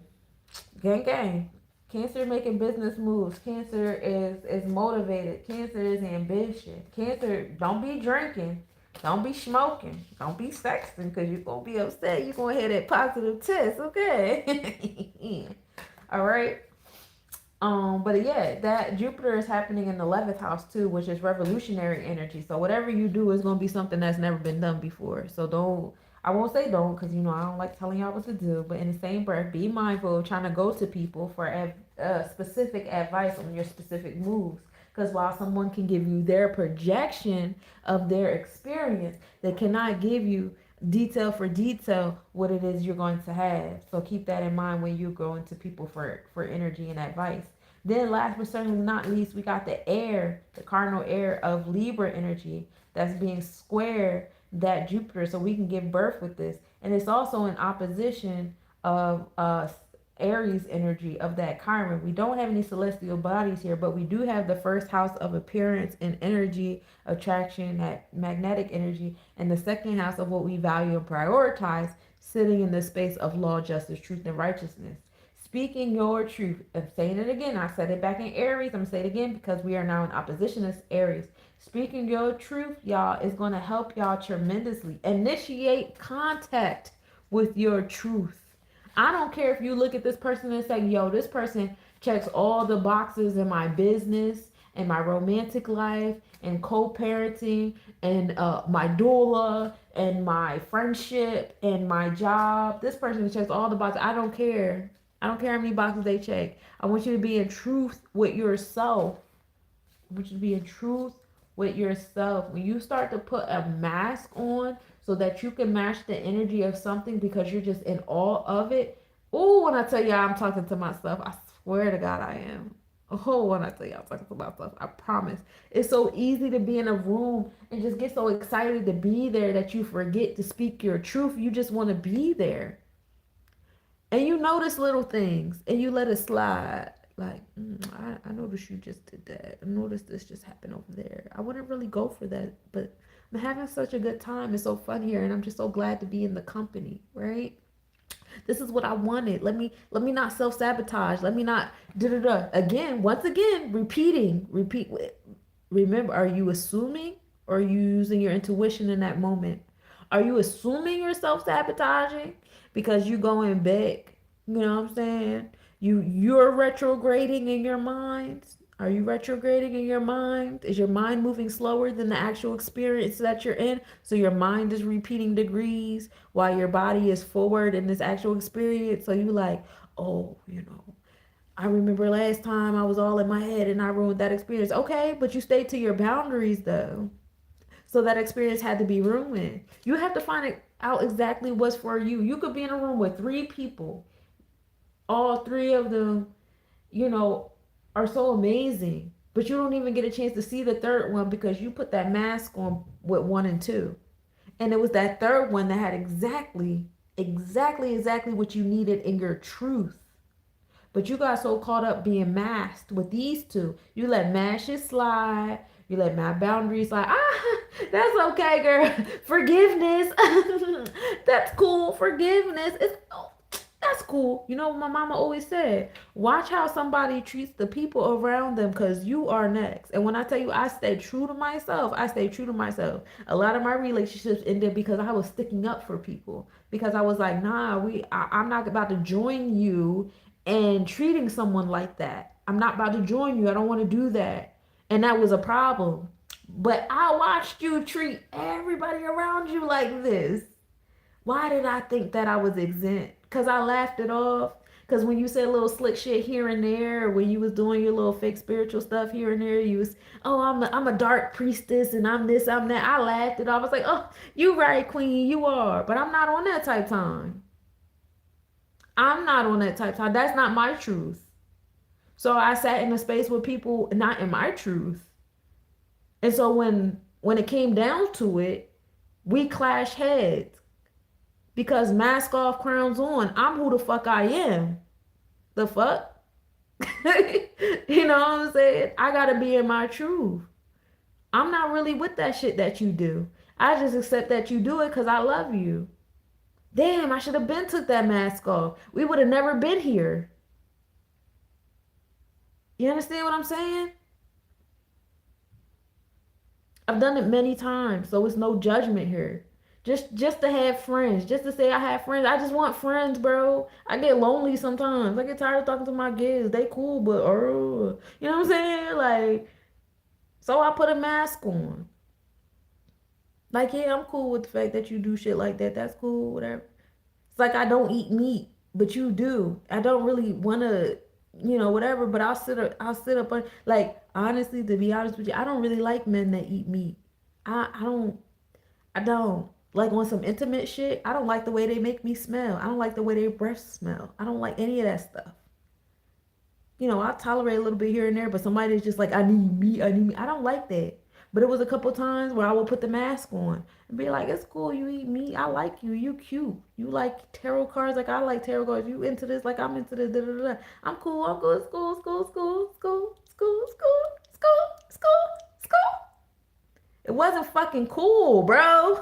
Gang gang. Cancer making business moves. Cancer is motivated. Cancer is ambitious. Cancer, don't be drinking. Don't be smoking. Don't be sexting, because you're going to be upset. You're going to have that positive test, okay? All right? But yeah, that Jupiter is happening in the 11th house too, which is revolutionary energy. So whatever you do is going to be something that's never been done before. So I won't say don't, because I don't like telling y'all what to do. But in the same breath, be mindful of trying to go to people for specific advice on your specific moves. Because while someone can give you their projection of their experience, they cannot give you detail for detail what it is you're going to have. So keep that in mind when you go into people for energy and advice. Then last but certainly not least, we got the air, the cardinal air of Libra energy that's being square that Jupiter, so we can give birth with this. And it's also in opposition of Aries energy of that Chiron. We don't have any celestial bodies here, but we do have the first house of appearance and energy, attraction, that magnetic energy, and the second house of what we value and prioritize, sitting in the space of law, justice, truth, and righteousness. Speaking your truth. I'm saying it again. I said it back in Aries. I'm going to say it again because we are now in opposition as Aries. Speaking your truth, y'all, is going to help y'all tremendously. Initiate contact with your truth. I don't care if you look at this person and say, yo, this person checks all the boxes in my business and my romantic life and co-parenting and my doula and my friendship and my job. This person checks all the boxes. I don't care. I don't care how many boxes they check. I want you to be in truth with yourself. I want you to be in truth with yourself. When you start to put a mask on so that you can match the energy of something because you're just in awe of it. Oh, when I tell y'all I'm talking to myself, I swear to God I am. Oh, when I tell y'all I'm talking to myself, I promise. It's so easy to be in a room and just get so excited to be there that you forget to speak your truth. You just want to be there. And you notice little things and you let it slide. Like, I noticed you just did that. I noticed this just happened over there. I wouldn't really go for that, but I'm having such a good time. It's so fun here, and I'm just so glad to be in the company, right? This is what I wanted. Let me not self-sabotage. Let me not again, once again, repeat. Remember, are you assuming or are you using your intuition in that moment? Are you assuming you're self-sabotaging because you going back? You know what I'm saying? You're retrograding in your mind. Are you retrograding in your mind? Is your mind moving slower than the actual experience that you're in? So your mind is repeating degrees while your body is forward in this actual experience. So you like, oh, I remember last time I was all in my head and I ruined that experience. Okay, but you stayed to your boundaries though. So that experience had to be ruined. You have to find out exactly what's for you. You could be in a room with 3 people. All 3 of them, are so amazing. But you don't even get a chance to see the third one because you put that mask on with 1 and 2. And it was that third one that had exactly what you needed in your truth. But you got so caught up being masked with these two. You let mad shit slide. You let my boundaries slide. That's okay, girl. Forgiveness. That's cool. Forgiveness. That's cool. You know what my mama always said? Watch how somebody treats the people around them because you are next. And when I tell you I stay true to myself, I stay true to myself. A lot of my relationships ended because I was sticking up for people. Because I was like, nah, I'm not about to join you and treating someone like that. I'm not about to join you. I don't want to do that. And that was a problem. But I watched you treat everybody around you like this. Why did I think that I was exempt? Because I laughed it off. Because when you said little slick shit here and there, when you was doing your little fake spiritual stuff here and there, you was, oh, I'm a dark priestess and I'm this, I'm that. I laughed it off. I was like, oh, you right, queen, you are. But I'm not on that type time. I'm not on that type time. That's not my truth. So I sat in a space with people not in my truth. And so when it came down to it, we clashed heads. Because mask off, crowns on. I'm who the fuck I am. The fuck? You know what I'm saying? I gotta be in my truth. I'm not really with that shit that you do. I just accept that you do it because I love you. Damn, I should have been took that mask off. We would have never been here. You understand what I'm saying? I've done it many times, so it's no judgment here. Just to have friends, just to say I have friends. I just want friends, bro. I get lonely sometimes. I get tired of talking to my kids. They cool, but you know what I'm saying? Like, so I put a mask on. Like, yeah, I'm cool with the fact that you do shit like that. That's cool, whatever. It's like I don't eat meat, but you do. I don't really want to, whatever. But I'll sit up on, like, honestly, to be honest with you, I don't really like men that eat meat. I don't like on some intimate shit. I don't like the way they make me smell. I don't like the way their breath smell. I don't like any of that stuff. I tolerate a little bit here and there, but somebody's just like, I need meat. I don't like that. But it was a couple times where I would put the mask on and be like, it's cool, you eat meat. I like you. You cute. You like tarot cards like I like tarot cards. You into this like I'm into this. Da, da, da. I'm cool. I'm good. School, school, school, school, school, school, school, school, school. It wasn't fucking cool, bro.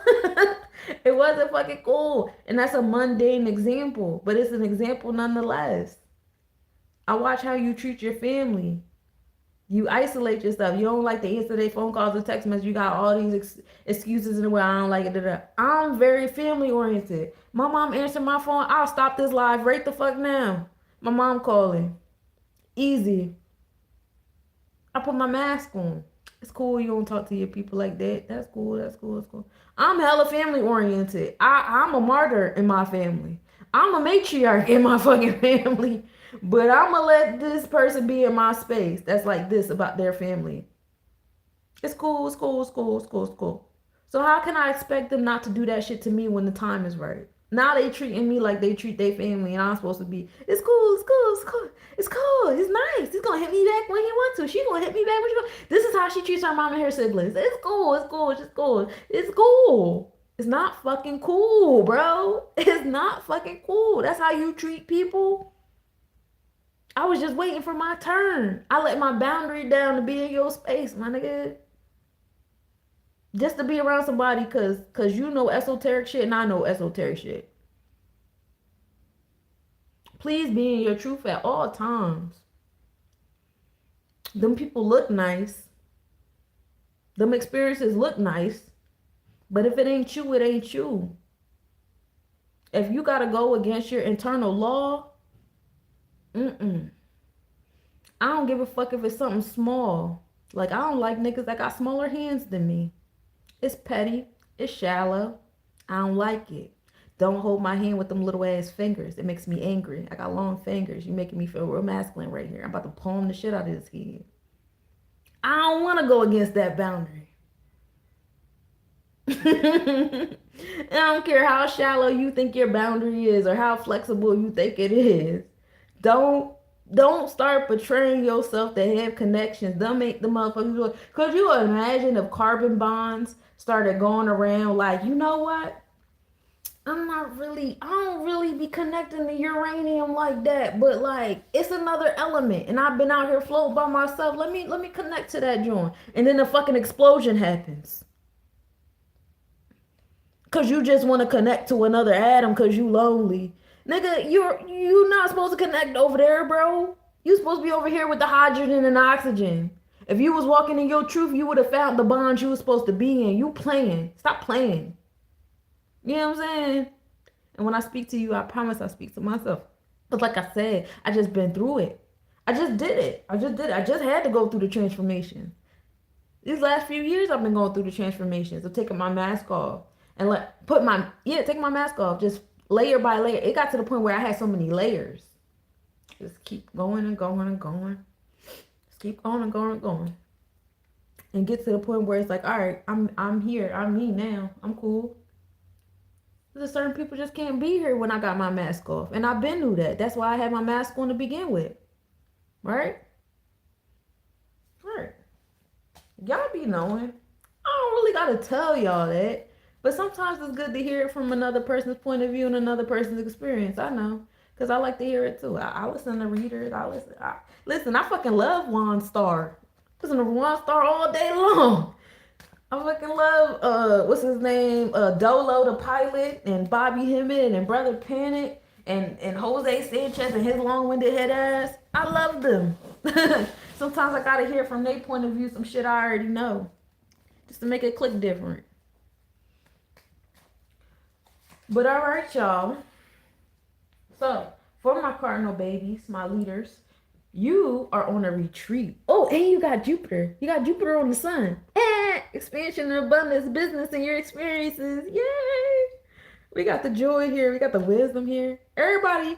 It wasn't fucking cool. And that's a mundane example, but it's an example nonetheless. I watch how you treat your family. You isolate yourself. You don't like to answer their phone calls or text messages. You got all these excuses in the way. I don't like it. Da, da. I'm very family oriented. My mom answered my phone. I'll stop this live right the fuck now. My mom calling. Easy. I put my mask on. It's cool you don't talk to your people like that. That's cool. That's cool. That's cool. I'm hella family oriented. I'm a martyr in my family. I'm a matriarch in my fucking family. But I'm going to let this person be in my space that's like this about their family. It's cool. It's cool. It's cool. It's cool. It's cool. So how can I expect them not to do that shit to me when the time is right? Now they treating me like they treat their family and I'm supposed to be, it's cool, it's cool, it's cool, it's cool, it's nice. He's gonna hit me back when he wants to. She's gonna hit me back when she wants. This is how she treats her mom and her siblings. It's cool, it's cool, it's cool, it's cool. It's not fucking cool, bro. It's not fucking cool. That's how you treat people. I was just waiting for my turn. I let my boundary down to be in your space, my nigga. Just to be around somebody cause you know esoteric shit and I know esoteric shit. Please be in your truth at all times. Them people look nice. Them experiences look nice. But if it ain't you, it ain't you. If you gotta go against your internal law, I don't give a fuck if it's something small. Like, I don't like niggas that got smaller hands than me. It's petty. It's shallow. I don't like it. Don't hold my hand with them little ass fingers. It makes me angry. I got long fingers. You're making me feel real masculine right here. I'm about to palm the shit out of his head. I don't want to go against that boundary. I don't care how shallow you think your boundary is or how flexible you think it is. Don't Don't start portraying yourself to have connections. Don't make the motherfuckers do it. Could you imagine if carbon bonds started going around like, you know what? I don't really be connecting to uranium like that, but like it's another element, and I've been out here floating by myself. Let me connect to that joint, and then a fucking explosion happens. Cause you just want to connect to another atom cause you lonely. Nigga, you not supposed to connect over there, bro. You supposed to be over here with the hydrogen and the oxygen. If you was walking in your truth, you would have found the bond you was supposed to be in. You playing. Stop playing. You know what I'm saying? And when I speak to you, I promise I speak to myself. But like I said, I just been through it. I just did it. I just had to go through the transformation. These last few years I've been going through the transformations of taking my mask off and take my mask off just layer by layer. It got to the point where I had so many layers. Just keep going and going and going. Just keep going and going and going. And get to the point where it's like, all right, I'm here. I'm me now. I'm cool. There's certain people just can't be here when I got my mask off. And I've been through that. That's why I had my mask on to begin with. Right? Right. Y'all be knowing. I don't really gotta tell y'all that. But sometimes it's good to hear it from another person's point of view and another person's experience. I know. Because I like to hear it too. I listen to readers. I fucking love Juan Star. Listen to Juan Star all day long. I fucking love what's his name? Dolo the pilot and Bobby Hemmett and Brother Panic and Jose Sanchez and his long-winded head ass. I love them. Sometimes I gotta hear from their point of view some shit I already know. Just to make it click different. But alright, y'all. So, for my cardinal babies, my leaders, you are on a retreat. Oh, and you got Jupiter. You got Jupiter on the sun. Expansion and abundance, business, and your experiences. Yay! We got the joy here. We got the wisdom here. Everybody,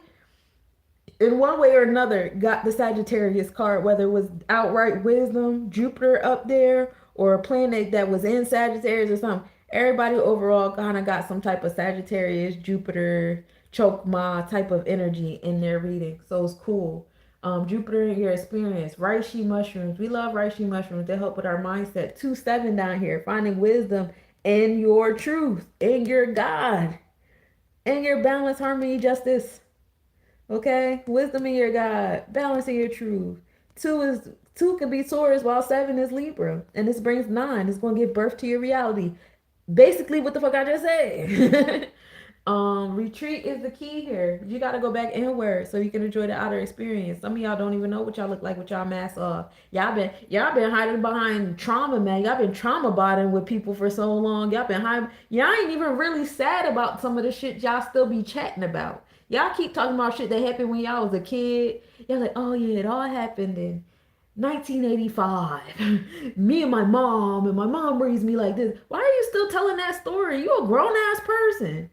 in one way or another, got the Sagittarius card, whether it was outright wisdom, Jupiter up there, or a planet that was in Sagittarius or something. Everybody overall kind of got some type of Sagittarius, Jupiter, Chokma type of energy in their reading. So it's cool. Jupiter in your experience. Reishi mushrooms. We love reishi mushrooms. They help with our mindset. 2-7 down here. Finding wisdom in your truth, in your God, in your balance, harmony, justice. Okay? Wisdom in your God. Balance in your truth. 2 can be Taurus while 7 is Libra. And this brings 9. It's going to give birth to your reality. Basically what the fuck I just said. Retreat is the key here. You got to go back inward so you can enjoy the outer experience. Some of y'all don't even know what y'all look like with y'all masks off. Y'all been hiding behind trauma, man. Y'all been trauma bonding with people for so long. Y'all been hiding. Y'all ain't even really sad about some of the shit y'all still be chatting about. Y'all keep talking about shit that happened when y'all was a kid. Y'all like, oh yeah, it all happened in 1985. Me and my mom raised me like this. Why are you still telling that story? You a grown ass person.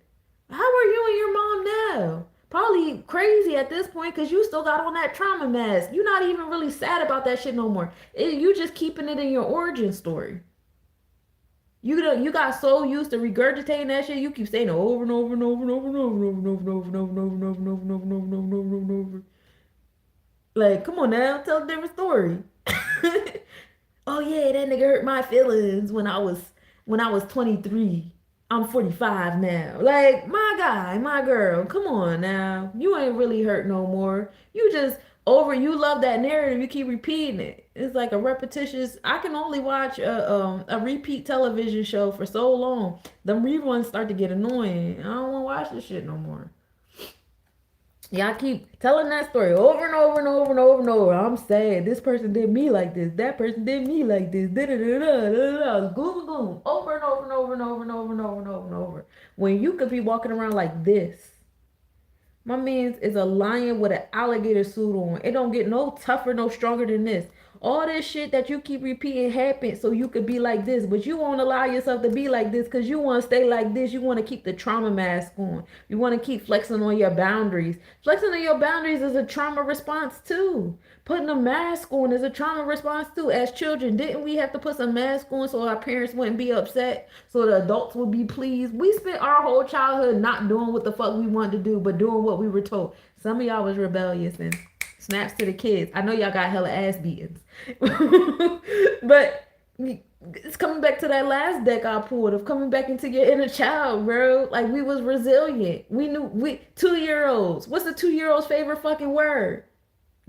How are you and your mom now? Probably crazy at this point because you still got on that trauma mask. You're not even really sad about that shit no more. You just keeping it in your origin story. You got so used to regurgitating that shit, you keep saying it over and over and over and over and over and over and over and over and over and over and over and over and over and over and over and over. Like, come on now, tell a different story. Oh yeah, that nigga hurt my feelings when I was 23. I'm 45 now. Like, my guy, my girl, come on now. You ain't really hurt no more. You you love that narrative. You keep repeating it. It's like a repetitious. I can only watch a repeat television show for so long. Them reruns start to get annoying. I don't want to watch this shit no more. Y'all keep telling that story over and over and over and over and over. I'm sad. This person did me like this. That person did me like this. Boom, boom. Over and over and over and over and over and over and over and over. When you could be walking around like this. My man's is a lion with an alligator suit on. It don't get no tougher, no stronger than this. All this shit that you keep repeating happened so you could be like this, but you won't allow yourself to be like this because you want to stay like this. You want to keep the trauma mask on. You want to keep flexing on your boundaries. Flexing on your boundaries is a trauma response too. Putting a mask on is a trauma response too. As children, didn't we have to put some mask on so our parents wouldn't be upset, so the adults would be pleased? We spent our whole childhood not doing what the fuck we wanted to do, but doing what we were told. Some of y'all was rebellious and Snaps to the kids. I know y'all got hella ass beatings. But it's coming back to that last deck I pulled of coming back into your inner child, bro. Like, we was resilient. We knew 2-year-olds. What's the 2-year-old's favorite fucking word?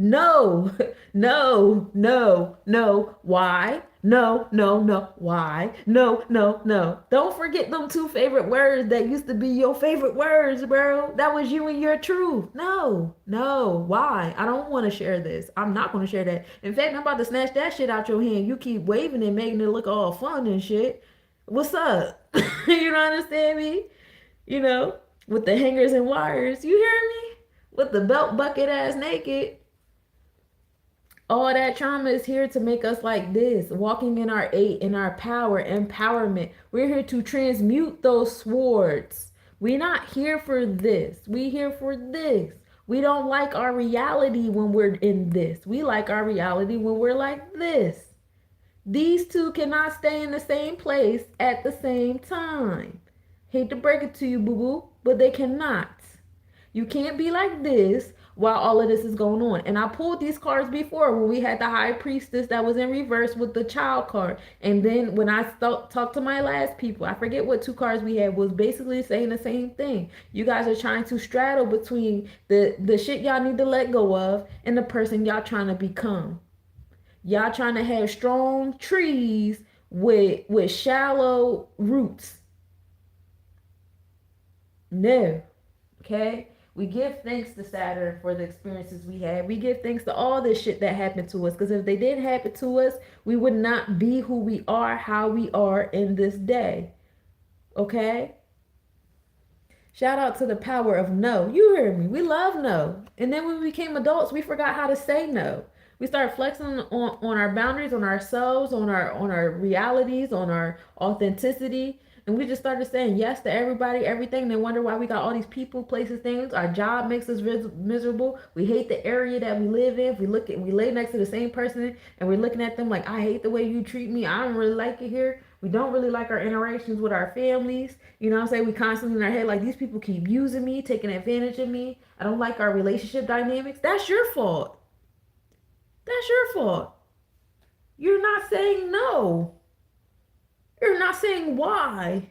No, no, no, no. Why? No, no, no. Why? No, no, no. Don't forget them 2 favorite words that used to be your favorite words, bro. That was you and your truth. No, no. Why? I don't want to share this. I'm not going to share that. In fact, I'm about to snatch that shit out your hand. You keep waving and making it look all fun and shit. What's up? You don't understand me? You know, with the hangers and wires. You hear me? With the belt bucket ass naked. All that trauma is here to make us like this, walking in our 8, in our power, empowerment. We're here to transmute those swords. We're not here for this. We're here for this. We don't like our reality when we're in this. We like our reality when we're like this. These two cannot stay in the same place at the same time. Hate to break it to you, boo-boo, but they cannot. You can't be like this while all of this is going on. And I pulled these cards before when we had the high priestess that was in reverse with the child card. And then when I talked to my last people, I forget what 2 cards we had, was basically saying the same thing. You guys are trying to straddle between the shit y'all need to let go of and the person y'all trying to become. Y'all trying to have strong trees with shallow roots. No. Okay? We give thanks to Saturn for the experiences we had. We give thanks to all this shit that happened to us. Because if they didn't happen to us, we would not be who we are, how we are in this day. Okay? Shout out to the power of no. You heard me. We love no. And then when we became adults, we forgot how to say no. We started flexing on our boundaries, on ourselves, on our realities, on our authenticity. And we just started saying yes to everybody, everything. And then wonder why we got all these people, places, things. Our job makes us miserable. We hate the area that we live in. We lay next to the same person and we're looking at them like, I hate the way you treat me. I don't really like it here. We don't really like our interactions with our families. You know what I'm saying? We constantly in our head like, these people keep using me, taking advantage of me. I don't like our relationship dynamics. That's your fault. That's your fault. You're not saying no. You're not saying why.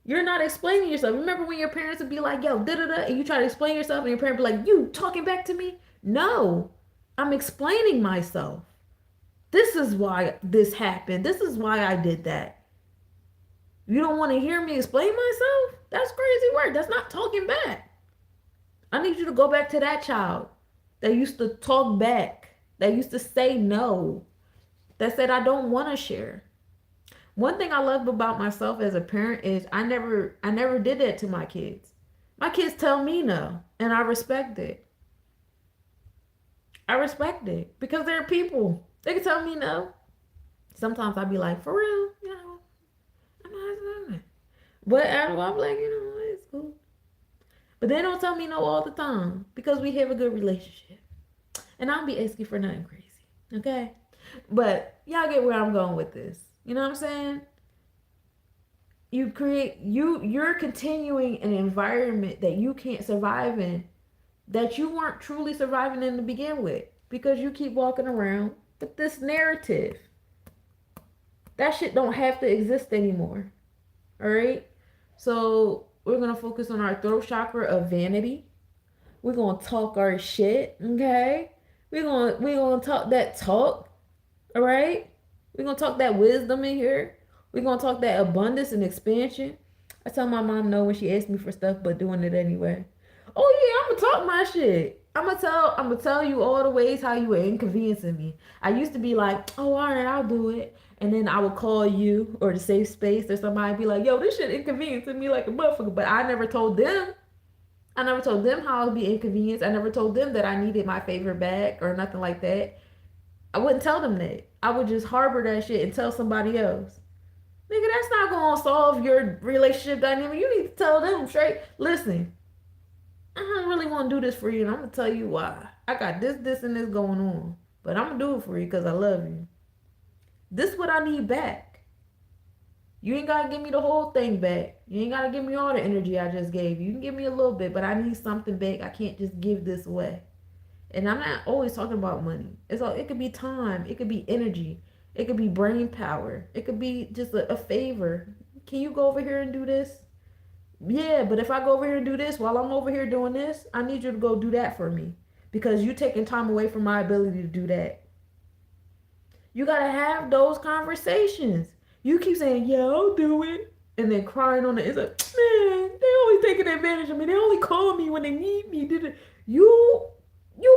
You're not explaining yourself. Remember when your parents would be like, yo, da-da-da, and you try to explain yourself and your parent be like, you talking back to me? No, I'm explaining myself. This is why this happened. This is why I did that. You don't want to hear me explain myself? That's crazy work. That's not talking back. I need you to go back to that child that used to talk back, that used to say no, that said, I don't want to share. One thing I love about myself as a parent is I never did that to my kids. My kids tell me no, and I respect it. I respect it because they're people. They can tell me no. Sometimes I'll be like, for real, you know, I'm not doing it. But I'm like, you know, it's cool. But they don't tell me no all the time because we have a good relationship. And I'll be asking for nothing crazy, okay? But y'all get where I'm going with this. You know what I'm saying? You're continuing an environment that you can't survive in, that you weren't truly surviving in to begin with, because you keep walking around with this narrative. That shit don't have to exist anymore. All right? So we're going to focus on our throat chakra of vanity. We're going to talk our shit, okay? We're going to talk that talk, all right? We're going to talk that wisdom in here. We're going to talk that abundance and expansion. I tell my mom no when she asks me for stuff, but doing it anyway. Oh yeah, I'm going to talk my shit. I'm gonna tell you all the ways how you were inconveniencing me. I used to be like, oh, all right, I'll do it. And then I would call you or the safe space or somebody be like, yo, this shit inconveniencing me like a motherfucker. But I never told them. I never told them how I would be inconvenienced. I never told them that I needed my favorite bag or nothing like that. I wouldn't tell them that. I would just harbor that shit and tell somebody else. Nigga, that's not going to solve your relationship dynamic. You need to tell them straight, listen, I don't really want to do this for you, and I'm going to tell you why. I got this, and this going on. But I'm going to do it for you because I love you. This is what I need back. You ain't got to give me the whole thing back. You ain't got to give me all the energy I just gave you. You can give me a little bit, but I need something back. I can't just give this away. And I'm not always talking about money. It could be time, it could be energy, it could be brain power, it could be just a favor. Can you go over here and do this? Yeah, but if I go over here and do this while I'm over here doing this, I need you to go do that for me. Because you taking time away from my ability to do that. You gotta have those conversations. You keep saying, yeah, I'll do it. And then crying on the inside, man, they always taking advantage of me. They only call me when they need me. You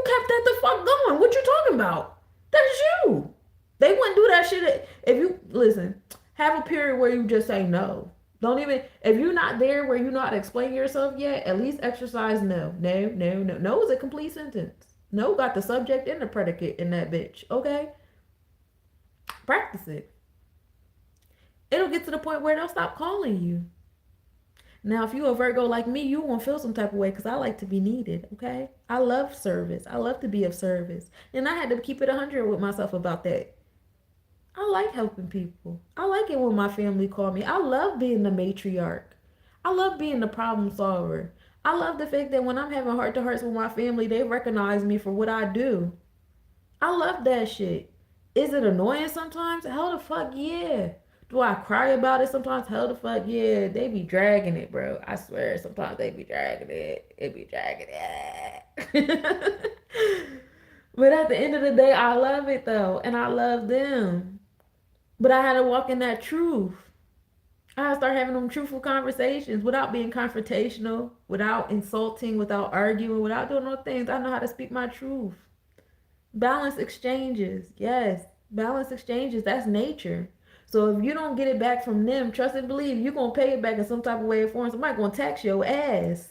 kept that the fuck going. What you talking about? That's you. They wouldn't do that shit if you listen. Have a period where you just say no. Don't even if you're not there where you know how to explain yourself yet. At least exercise no. No, no, no. No is a complete sentence. No got the subject and the predicate in that bitch. Okay, practice it. It'll get to the point where they'll stop calling you. Now, if you a Virgo like me, you won't feel some type of way because I like to be needed, okay? I love service. I love to be of service. And I had to keep it 100 with myself about that. I like helping people. I like it when my family call me. I love being the matriarch. I love being the problem solver. I love the fact that when I'm having heart-to-hearts with my family, they recognize me for what I do. I love that shit. Is it annoying sometimes? Hell the fuck yeah. Do I cry about it sometimes? Hell the fuck yeah. They be dragging it, bro. I swear sometimes they be dragging it. It be dragging it. But at the end of the day, I love it though. And I love them. But I had to walk in that truth. I had to start having them truthful conversations without being confrontational, without insulting, without arguing, without doing those things. I know how to speak my truth. Balance exchanges. Yes. Balance exchanges. That's nature. So if you don't get it back from them, trust and believe you're going to pay it back in some type of way or form. Somebody going to tax your ass.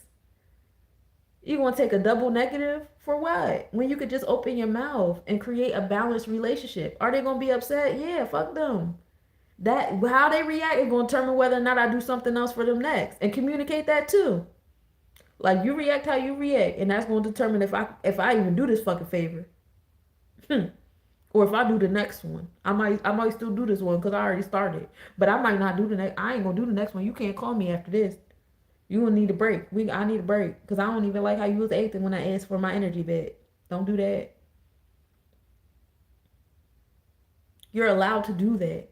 You're going to take a double negative for what? When you could just open your mouth and create a balanced relationship. Are they going to be upset? Yeah, fuck them. That how they react is going to determine whether or not I do something else for them next. And communicate that too. Like you react how you react. And that's going to determine if I even do this fucking favor. Or if I do the next one, I might still do this one because I already started. But I might not do the next. I ain't gonna do the next one. You can't call me after this. You will need a break. I need a break because I don't even like how you was acting when I asked for my energy back. Don't do that. You're allowed to do that.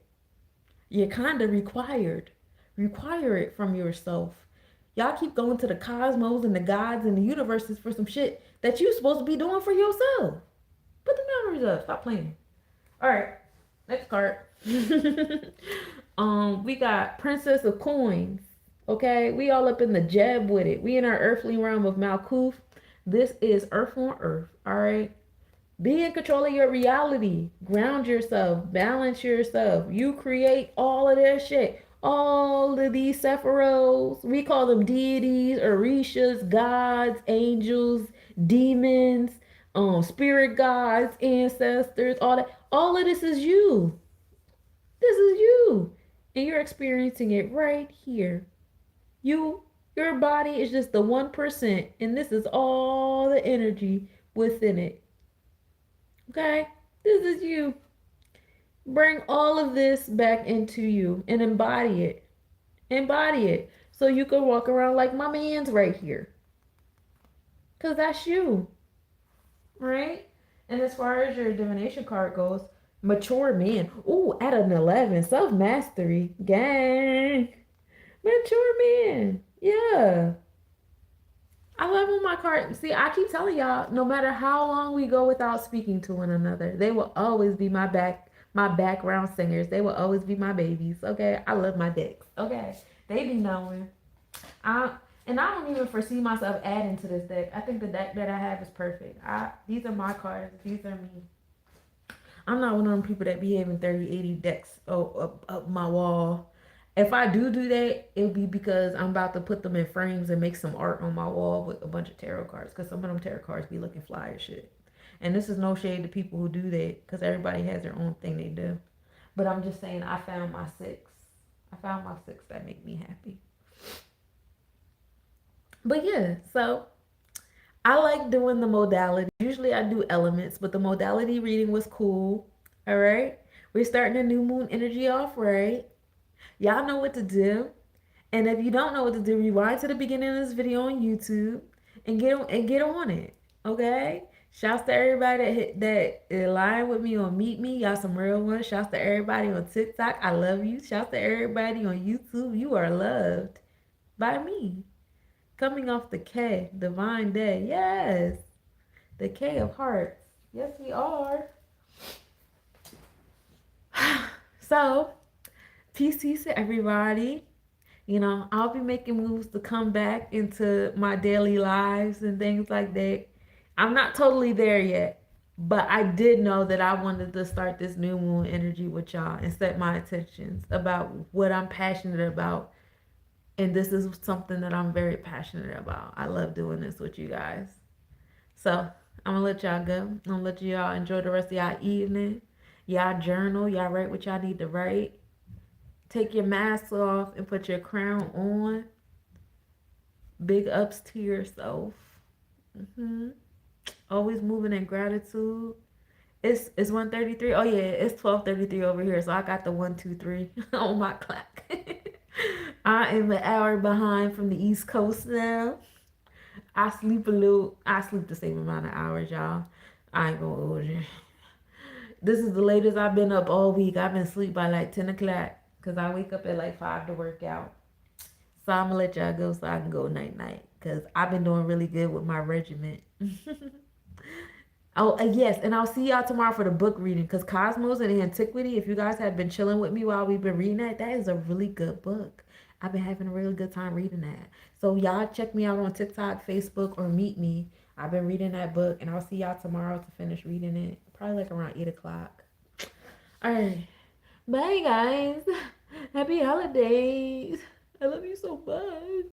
You're kind of required. Require it from yourself. Y'all keep going to the cosmos and the gods and the universes for some shit that you supposed to be doing for yourself. Put the boundaries up. Stop playing. All right. Next card. We got Princess of Coins. Okay. We all up in the jab with it. We in our earthly realm of Malkuth. This is Earth on Earth. All right. Be in control of your reality. Ground yourself. Balance yourself. You create all of that shit. All of these Sephiroths. We call them deities, Orishas, gods, angels, demons, spirit guides, ancestors, all that. All of this is you. This is you. And you're experiencing it right here. Your body is just the 1%, and this is all the energy within it. Okay? This is you. Bring all of this back into you and embody it. Embody it. So you can walk around like my man's right here. Because that's you. Right? And as far as your divination card goes, mature man. Ooh, at an 11. Self-mastery. Gang. Mature man. Yeah. I love when my card. See, I keep telling y'all, no matter how long we go without speaking to one another, they will always be my background singers. They will always be my babies. Okay. I love my decks. Okay. They be knowing. And I don't even foresee myself adding to this deck. I think the deck that I have is perfect. These are my cards. These are me. I'm not one of them people that be having 30, 80 decks up my wall. If I do that, it'll be because I'm about to put them in frames and make some art on my wall with a bunch of tarot cards. Because some of them tarot cards be looking fly as shit. And this is no shade to people who do that. Because everybody has their own thing they do. But I'm just saying I found my six. I found my six that make me happy. But yeah, so I like doing the modality. Usually I do elements, but the modality reading was cool. All right. We're starting a new moon energy off, right? Y'all know what to do. And if you don't know what to do, rewind to the beginning of this video on YouTube and get on it. Okay? Shouts to everybody that align with me on Meet Me. Y'all some real ones. Shouts to everybody on TikTok. I love you. Shouts to everybody on YouTube. You are loved by me. Coming off the K, Divine Day. Yes. The K of Hearts. Yes, we are. So, peace to everybody. You know, I'll be making moves to come back into my daily lives and things like that. I'm not totally there yet, but I did know that I wanted to start this new moon energy with y'all and set my intentions about what I'm passionate about. And this is something that I'm very passionate about. I love doing this with you guys. So I'm gonna let y'all go. I'm gonna let y'all enjoy the rest of y'all evening. Y'all journal. Y'all write what y'all need to write. Take your mask off and put your crown on. Big ups to yourself. hmm Always moving in gratitude. It's 1:33. Oh yeah, it's 12:33 over here. So I got the 1, 2, 3 on my clock. I am an hour behind from the East Coast now. I sleep a little. I sleep the same amount of hours, y'all. I ain't gonna hold you. This is the latest I've been up all week. I've been asleep by like 10 o'clock because I wake up at like 5 to work out. So I'm gonna let y'all go so I can go night night because I've been doing really good with my regiment. Oh, yes, and I'll see y'all tomorrow for the book reading because Cosmos and Antiquity, if you guys have been chilling with me while we've been reading that is a really good book. I've been having a really good time reading that. So y'all check me out on TikTok, Facebook, or Meet Me. I've been reading that book, and I'll see y'all tomorrow to finish reading it. Probably like around 8 o'clock. All right. Bye, guys. Happy holidays. I love you so much.